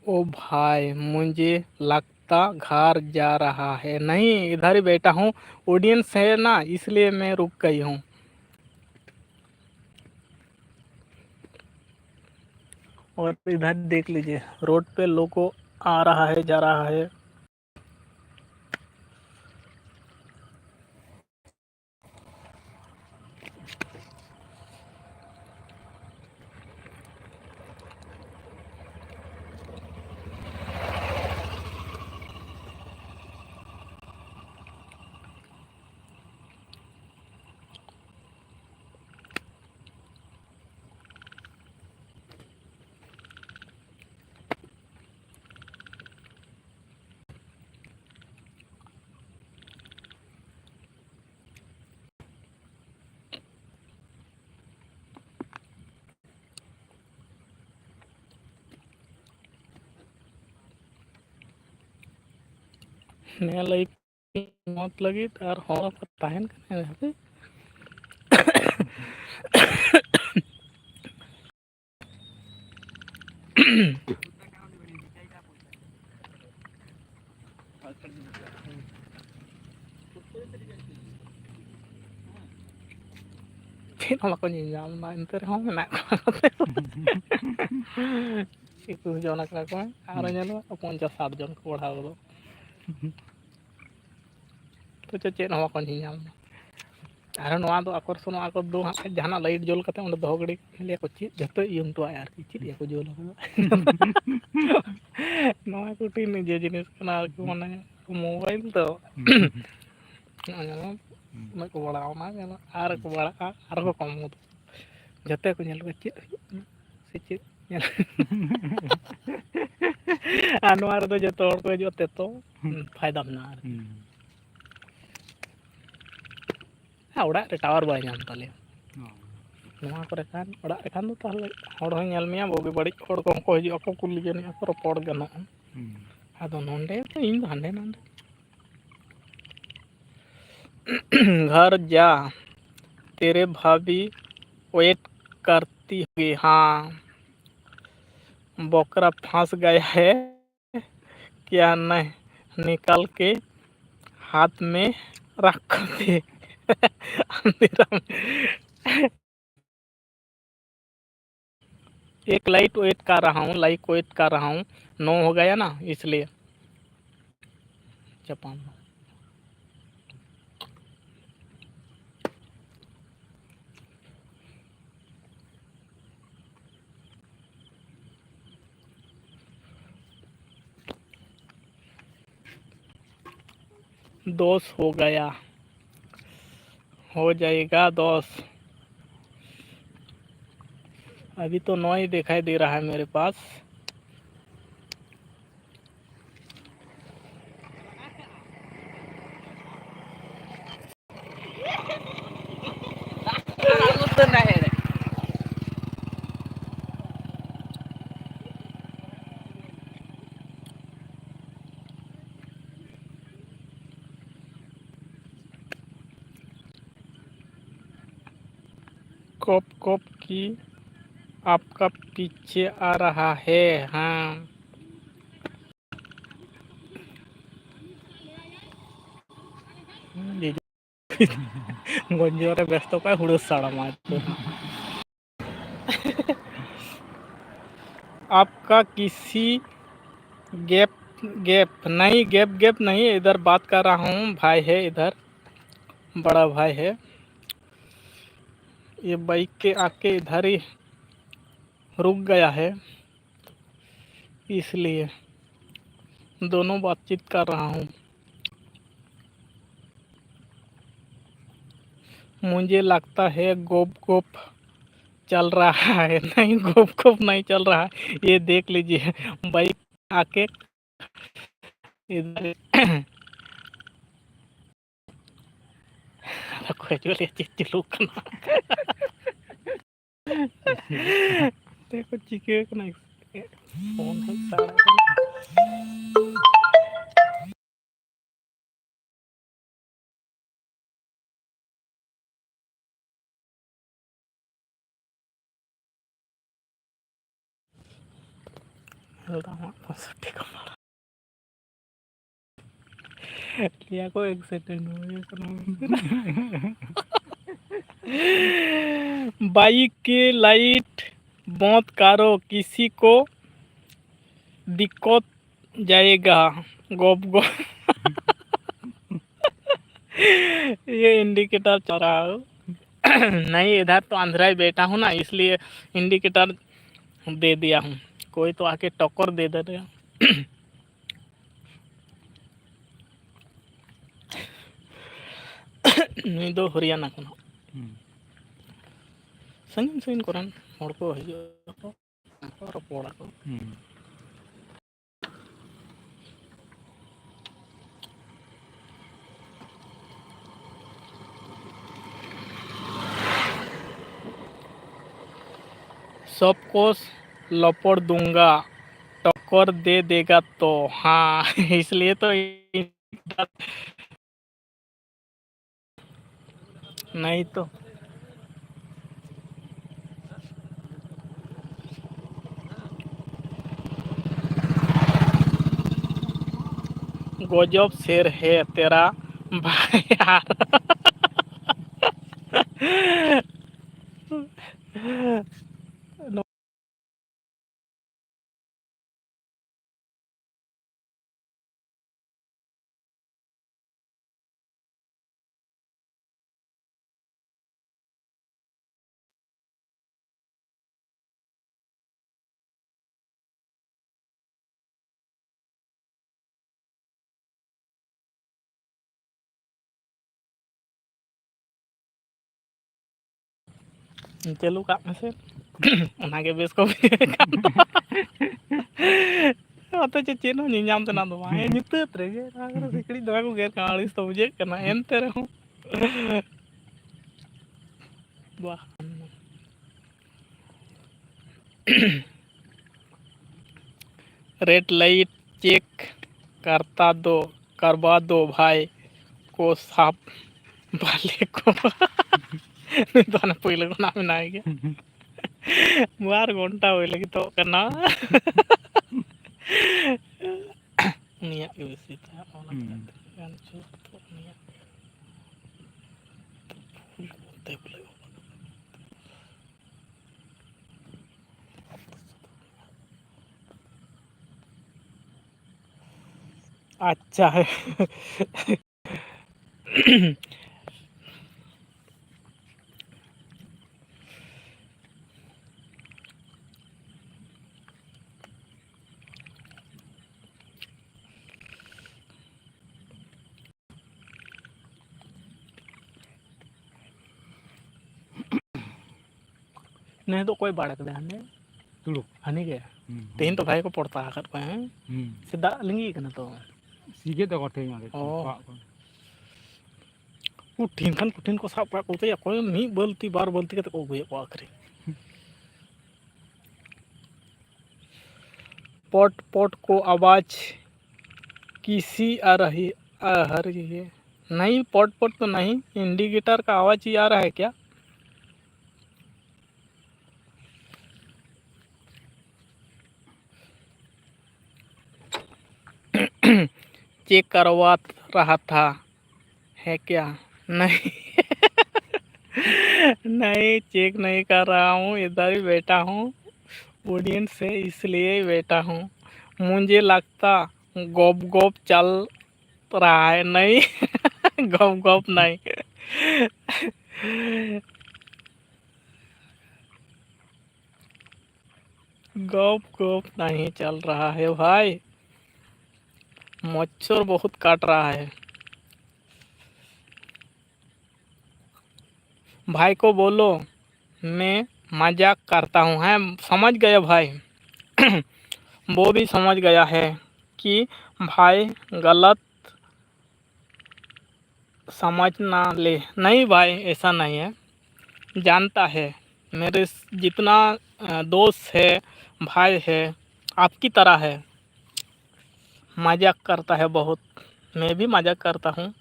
ओ भाई मुझे लगता घर जा रहा है, नहीं इधर ही बैठा हूँ, ऑडियंस है ना इसलिए मैं रुक गई हूँ। और इधर देख लीजिए रोड पे लोगों आ रहा है जा रहा है। ᱱᱮ ᱞᱟᱹᱭ ᱢᱚᱛ ᱞᱟᱹᱜᱤᱫ ᱟᱨ ᱦᱚᱲ ᱠᱚ ᱛᱟᱦᱮᱱ ᱠᱟᱱᱟ ᱦᱟᱯᱮ ᱪᱮᱫ ᱦᱚᱸ ᱵᱟᱠᱚ ᱧᱮᱞᱧᱟᱢ ᱮᱫᱟ ᱮᱱᱛᱮ ᱨᱮᱦᱚᱸ ᱢᱮᱱᱟᱜ ᱠᱚᱣᱟ ᱮᱠᱩᱥ ᱡᱚᱱ ᱟᱠᱟᱱᱟ ᱠᱚ ᱟᱨᱚ ᱧᱮᱞᱚᱜ 50-60 ᱡᱚᱱ ᱠᱚ ᱵᱟᱲᱦᱟᱣ ᱜᱚᱫᱚᱜ ᱛᱚ ᱪᱮᱫ ᱦᱚᱸ ᱵᱟᱠᱚ ᱧᱮᱞᱧᱟᱢ ᱮᱫᱟ ᱟᱨ ᱱᱚᱣᱟ ᱫᱚ ᱟᱠᱚᱨᱥᱚᱱᱚᱜ ᱟᱠᱚ ᱫᱚ ᱦᱟᱸᱜ ᱡᱟᱦᱟᱱᱟᱜ ᱞᱟᱭᱤᱴ ᱡᱩᱞ ᱠᱟᱛᱮ ᱚᱸᱰᱮ ᱫᱚᱦᱚ ᱜᱤᱰᱤ ᱞᱟᱹᱭᱟᱠᱚ ᱪᱮᱫ ᱡᱚᱛᱚ ᱤᱭᱟᱹᱢ ᱴᱚᱣᱟᱭ ᱟᱨᱠᱤ ᱪᱮᱫ ᱤᱭᱟᱹ ᱠᱚ ᱡᱩᱞ ᱟᱠᱟᱫᱟ ᱱᱚᱣᱟ ᱠᱚ ᱴᱷᱤᱠ ᱱᱤᱡᱮ ᱡᱤᱱᱤᱥ ᱠᱟᱱᱟ ᱟᱨᱠᱤ ᱢᱟᱱᱮ ᱢᱳᱵᱟᱭᱤᱞ ᱫᱚ ᱩᱱᱟᱹᱜ ᱠᱚ ᱵᱟᱲᱟᱣᱱᱟ ᱧᱮᱞ ᱟᱨ ᱠᱚ ᱵᱟᱲᱟᱜᱼᱟ ᱟᱨᱦᱚᱸ ᱠᱚ ᱠᱚᱢ ᱜᱚᱫᱚᱜ ᱡᱚᱛᱚ ᱠᱚ ᱧᱮᱞ ᱠᱚᱣᱟ ᱪᱮᱫ ᱦᱩᱭᱩᱜ ᱠᱟᱱᱟ ᱥᱮ ᱪᱮᱫ ᱧᱮᱞ ᱟᱨ ᱱᱚᱣᱟ ᱨᱮᱫᱚ ᱡᱚᱛᱚ ᱦᱚᱲ ᱠᱚ ᱦᱤᱡᱩᱜᱼᱟ ᱛᱮᱛᱚ ᱯᱷᱟᱭᱫᱟ ᱢᱮᱱᱟᱜᱼᱟ ᱟᱨᱠᱤ ᱚᱲᱟᱜ ᱨᱮ ᱴᱟᱣᱟᱨ ᱵᱟᱭ ᱧᱟᱢ ᱛᱟᱞᱮᱭᱟ ᱱᱚᱣᱟ ᱠᱚᱨᱮ ᱠᱷᱟᱱ ᱚᱲᱟᱜ ᱨᱮᱠᱷᱟᱱ ᱫᱚ ᱛᱟᱦᱚᱞᱮ ᱦᱚᱲ ᱦᱚᱸ ᱧᱮᱞ ᱢᱮᱭᱟ ᱵᱩᱜᱤ ᱵᱟᱹᱲᱤᱡ ᱦᱚᱲ ᱠᱚᱦᱚᱸ ᱠᱚ ᱦᱤᱡᱩᱜ ᱟᱠᱚ ᱠᱩᱞᱤ ᱡᱚᱱᱤᱡ ᱟᱠᱚ ᱨᱚᱯᱚᱲ ᱜᱟᱱᱚᱜᱼᱟ ᱟᱫᱚ ᱱᱚᱰᱮ ᱫᱚ ᱤᱧ ᱫᱚ ᱦᱟᱸᱰᱮ नंडे घर जा तेरे भाभी वेट करती होगी हाँ बकरा फंस गया है क्या नहीं निकाल के हाथ में रख दे अंधेरा में एक लाइट वेट कर रहा हूँ 9 हो गया ना इसलिए जापान 10 हो गया हो जाएगा 10 अभी तो 9 ही दिखाई दे रहा है मेरे पास कॉप कॉप की आपका पीछे आ रहा है हाँ गंजो रे व्यस्त का हुड़ो साड़ा मार आपका किसी गैप गैप नहीं इधर बात कर रहा हूँ भाई है इधर बड़ा भाई है ये बाइक के आके इधर ही रुक गया है इसलिए दोनों बातचीत कर रहा हूँ मुझे लगता है गोप गोप चल रहा है नहीं गोप गोप नहीं चल रहा है ये देख लीजिए बाइक आके इधर देखो चिके को नहीं फोन है सारा लिया को एक सेकंड बाइक की लाइट बंद करो किसी को दिक्कत जाएगा गोप गोप ये इंडिकेटर चल रहा हो नहीं इधर तो अंधेरा ही बैठा हूँ ना इसलिए इंडिकेटर दे दिया हूँ कोई तो आके टक्कर दे दे रहा ᱱᱩᱭ ᱫᱚ ᱦᱚᱨᱤᱭᱟᱱᱟ ᱠᱷᱚᱱᱟᱜ ᱥᱟᱺᱜᱤᱧ ᱥᱟᱺᱜᱤᱧ ᱠᱚᱨᱮᱱ ᱦᱚᱲ ᱠᱚ ᱦᱤᱡᱩᱜ ᱟᱠᱚ ᱨᱚᱯᱚᱲ ᱟᱠᱚ सबको लपड़ दूंगा टक्कर दे देगा तो हाँ इसलिए तो नहीं तो गजब शेर है तेरा भाई यार। चलू का में से उनागे बेस को अत चेन नीम तना दो नित रेगे सिकड़ी दवा को गेर काड़ीस तो बुझे करना एनते रहो वाह रेड लाइट चेक करवा दो भाई को साफ वाले को तो पहले को नाम ना गया बार घंटा हो लगी तो करना निया के बेसी था गान चुप तो निया फूल बोलते बोले अच्छा है। नहीं तो कोई बाड़क दे हने तुड़ो हनी के तेन तो भाई को पड़ता आकर को हैं सीधा लिंगी कना तो सीगे तो कठे मारे कुठिन खान कुठिन को साफ पड़ा कोते कोई मी बोलती बार बोलती के तो को गए को आखरी पॉट पॉट को आवाज किसी आ रही है नहीं पॉट पॉट तो नहीं इंडिकेटर का आवाज ही आ रहा है क्या चेक करवा रहा था है क्या नहीं नहीं चेक नहीं कर रहा हूँ इधर ही बैठा हूँ ऑडियंस से इसलिए बैठा हूँ मुझे लगता गोप गोप चल रहा है नहीं गोप गोप नहीं गोप गोप नहीं चल रहा है भाई मच्छर बहुत काट रहा है भाई को बोलो मैं मजाक करता हूँ है समझ गए भाई वो भी समझ गया है कि भाई गलत समझ ना ले नहीं भाई ऐसा नहीं है जानता है मेरे जितना दोस्त है भाई है आपकी तरह है मजाक करता है बहुत मैं भी मजाक करता हूँ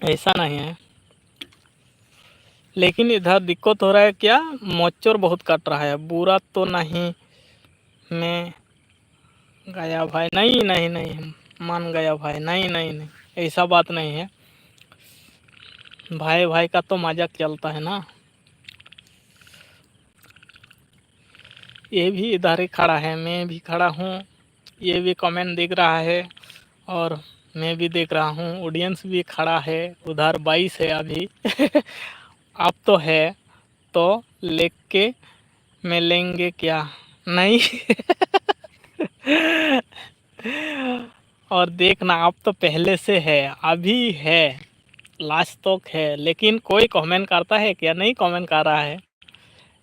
ऐसा नहीं है लेकिन इधर दिक्कत हो रहा है क्या मच्छर बहुत काट रहा है बुरा तो नहीं मैं गया भाई नहीं नहीं नहीं मान गया भाई नहीं नहीं नहीं ऐसा बात नहीं है भाई भाई का तो मजाक चलता है ना ये भी इधर ही खड़ा है मैं भी खड़ा हूँ ये भी कमेंट देख रहा है और मैं भी देख रहा हूँ ऑडियंस भी खड़ा है उधर 22 है अभी आप तो है तो लेके मिलेंगे क्या नहीं और देखना आप तो पहले से है अभी है लास्ट तक है लेकिन कोई कमेंट करता है क्या नहीं कमेंट कर रहा है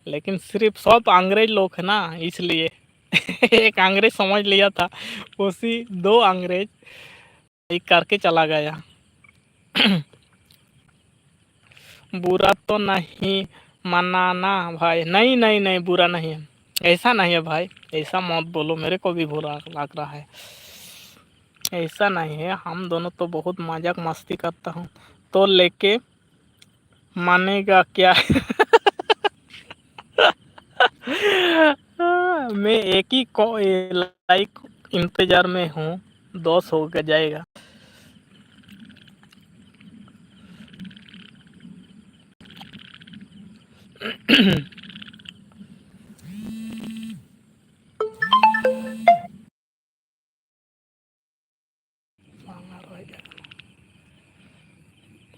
लेकिन सिर्फ सब अंग्रेज लोग है ना इसलिए एक अंग्रेज समझ लिया था उसी 2 अंग्रेज एक करके चला गया बुरा तो नहीं मनाना भाई नहीं नहीं नहीं बुरा नहीं है ऐसा नहीं है भाई ऐसा मत बोलो मेरे को भी बुरा लग रहा है ऐसा नहीं है, हम दोनों तो बहुत मजाक मस्ती करता हूँ, तो लेके मानेगा क्या? मैं एक ही को लाइक इंतजार में हूँ, 10 हो जाएगा।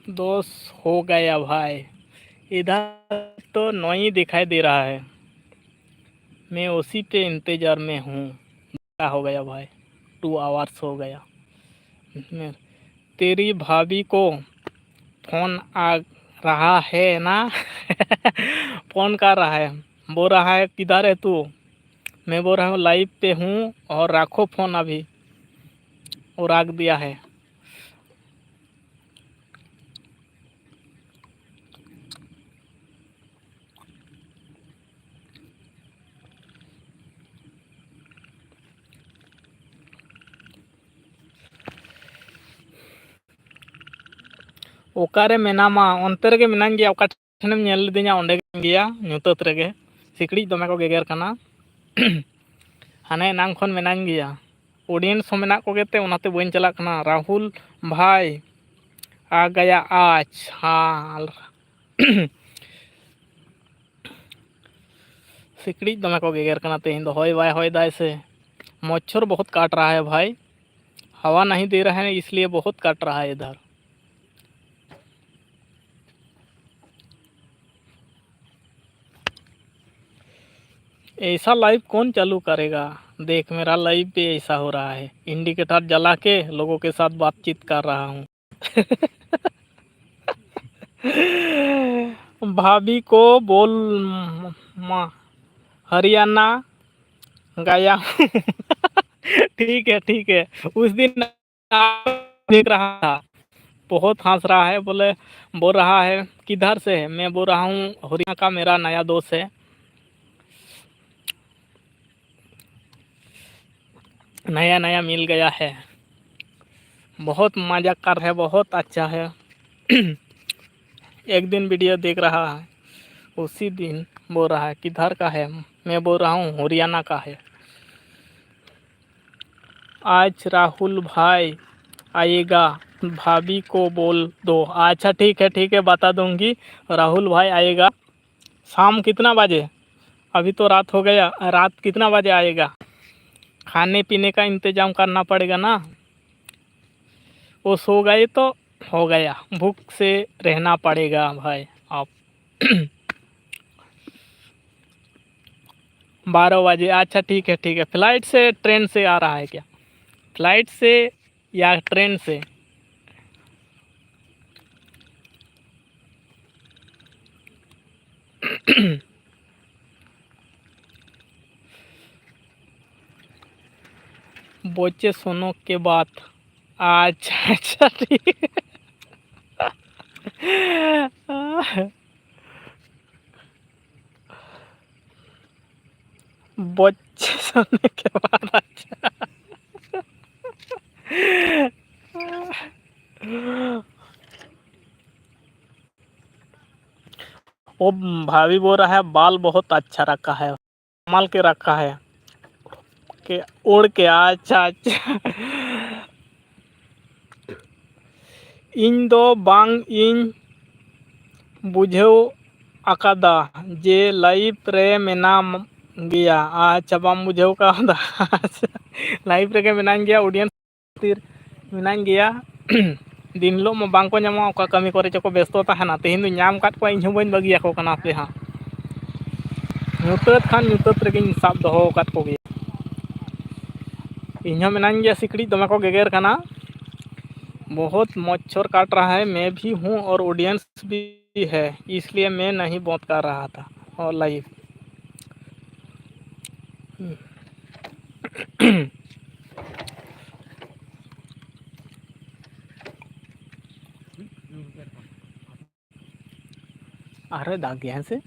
दोस्त हो गया भाई, इधर तो 9 ही दिखाई दे रहा है, मैं उसी पे इंतज़ार में हूँ। क्या हो गया भाई, 2 आवर्स हो गया। तेरी भाभी को फ़ोन आ रहा है ना? फ़ोन कर रहा है, बोल रहा है किधर है तू? मैं बोल रहा हूँ लाइव पे हूँ और रखो फ़ोन अभी, और रख दिया है। ओकारे मेनामा ओनते रेगे मेनाñ गया, ओका ठेनेम नेल लेदिña ओंडे गया ᱧᱩᱛᱟᱹᱛ ᱨᱮᱜᱮ, सिकड़ी दोमे को गेगेर कना। हाने एनांग खन मेनाñ गया, ऑडियंस हो मेना कोगे ते ओनाते बइन चलाक कना। राहुल भाई आ गया आज। हाँ सिकड़ी दोमे को गेगेर कना तेहिं दो, होय बाय होय दाय से। मच्छर बहुत काट रहा है भाई, हवा नहीं दे रहा है इसलिए बहुत काट रहा है इधर। ऐसा लाइव कौन चालू करेगा? देख मेरा लाइव पे ऐसा हो रहा है, इंडिकेटर जला के लोगों के साथ बातचीत कर रहा हूँ। भाभी को बोल माँ हरियाणा गया हूँ। ठीक है, उस दिन देख रहा था, बहुत हंस रहा है, बोल रहा है किधर से है? मैं बोल रहा हूँ हरियाणा का मेरा नया दोस्त है, नया मिल गया है, बहुत मजा कर रहे, बहुत अच्छा है। एक दिन वीडियो देख रहा है, उसी दिन बोल रहा है किधर का है? मैं बोल रहा हूँ हरियाणा का है। आज राहुल भाई आएगा, भाभी को बोल दो। अच्छा ठीक है, बता दूंगी। राहुल भाई आएगा शाम कितना बजे? अभी तो रात हो गया, रात कितना बजे आएगा? खाने पीने का इंतज़ाम करना पड़ेगा ना, वो सो गए तो हो गया, भूख से रहना पड़ेगा भाई आप। 12 बजे, अच्छा ठीक है। फ्लाइट से ट्रेन से आ रहा है क्या? फ्लाइट से या ट्रेन से? बच्चे सुनो के बात। अच्छा ठीक है। बच्चे सुनने के बाद अच्छा। वो भाभी बोल रहा है बाल बहुत अच्छा रखा है, कमाल के रखा है के उड़ के। अच्छा इन दो बांग इन बुझेव आकादा जे लाइव रे मेनाम गया। अच्छा बाम बुझेव का लाइव रे मेनाñ गया, ऑडियंस खातिर मेनाñ गया। दिन हिलोग मा बांग को ᱧᱟᱢᱚᱜᱼᱟ, ओका कमी करे चको व्यस्त तहना, तेहिं दो ᱧᱟᱢ काट को ᱤᱧ ᱦᱚᱸ ᱵᱟᱹᱧ ᱵᱟᱹᱜᱤ ᱟᱠᱚ ᱠᱟᱱᱟ ᱯᱮ ᱦᱟᱸᱜ, ᱧᱩᱛᱟᱹᱛ ᱠᱷᱟᱱ ᱧᱩᱛᱟᱹᱛ ᱨᱮᱜᱮᱧ ᱥᱟᱵ ᱫᱚᱦᱚ ᱟᱠᱟᱫ ᱠᱚᱜᱮᱭᱟ। ᱤᱧ ᱦᱚᱸ मेनाñ गया, सिकड़ी दोमे को गेगेर कना, बहुत मच्छर काट रहा है, मैं भी हूँ और ऑडियंस भी है, इसलिए मैं नहीं बात कर रहा था और लाइव। अरे दाग गया है से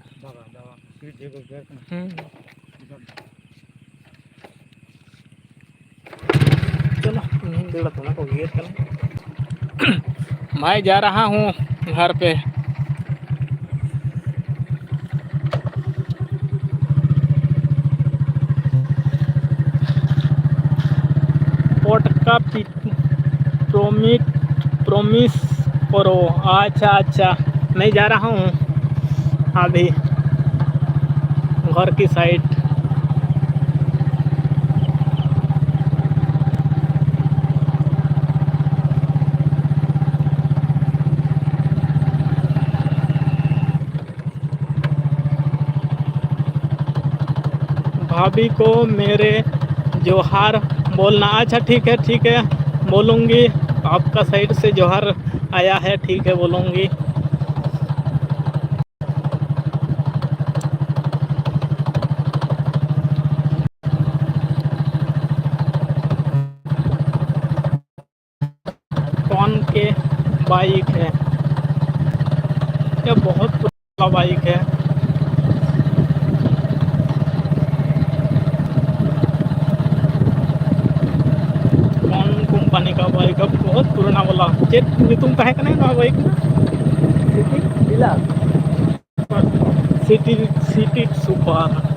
चलो मैं जा रहा हूँ घर पे। पॉडका प्रोमिस करो। अच्छा, मैं जा रहा हूँ अभी घर की साइड। भाभी को मेरे जोहार बोलना। अच्छा ठीक है बोलूँगी। आपका साइड से जोहार आया है, ठीक है बोलूँगी। कौन के बाइक है? ये बहुत पुराना बाइक है। कौन कंपनी का बाइक है? बहुत पुराना वाला। चेक तुम कहे का नहीं ना बाइक सिटी सुपर।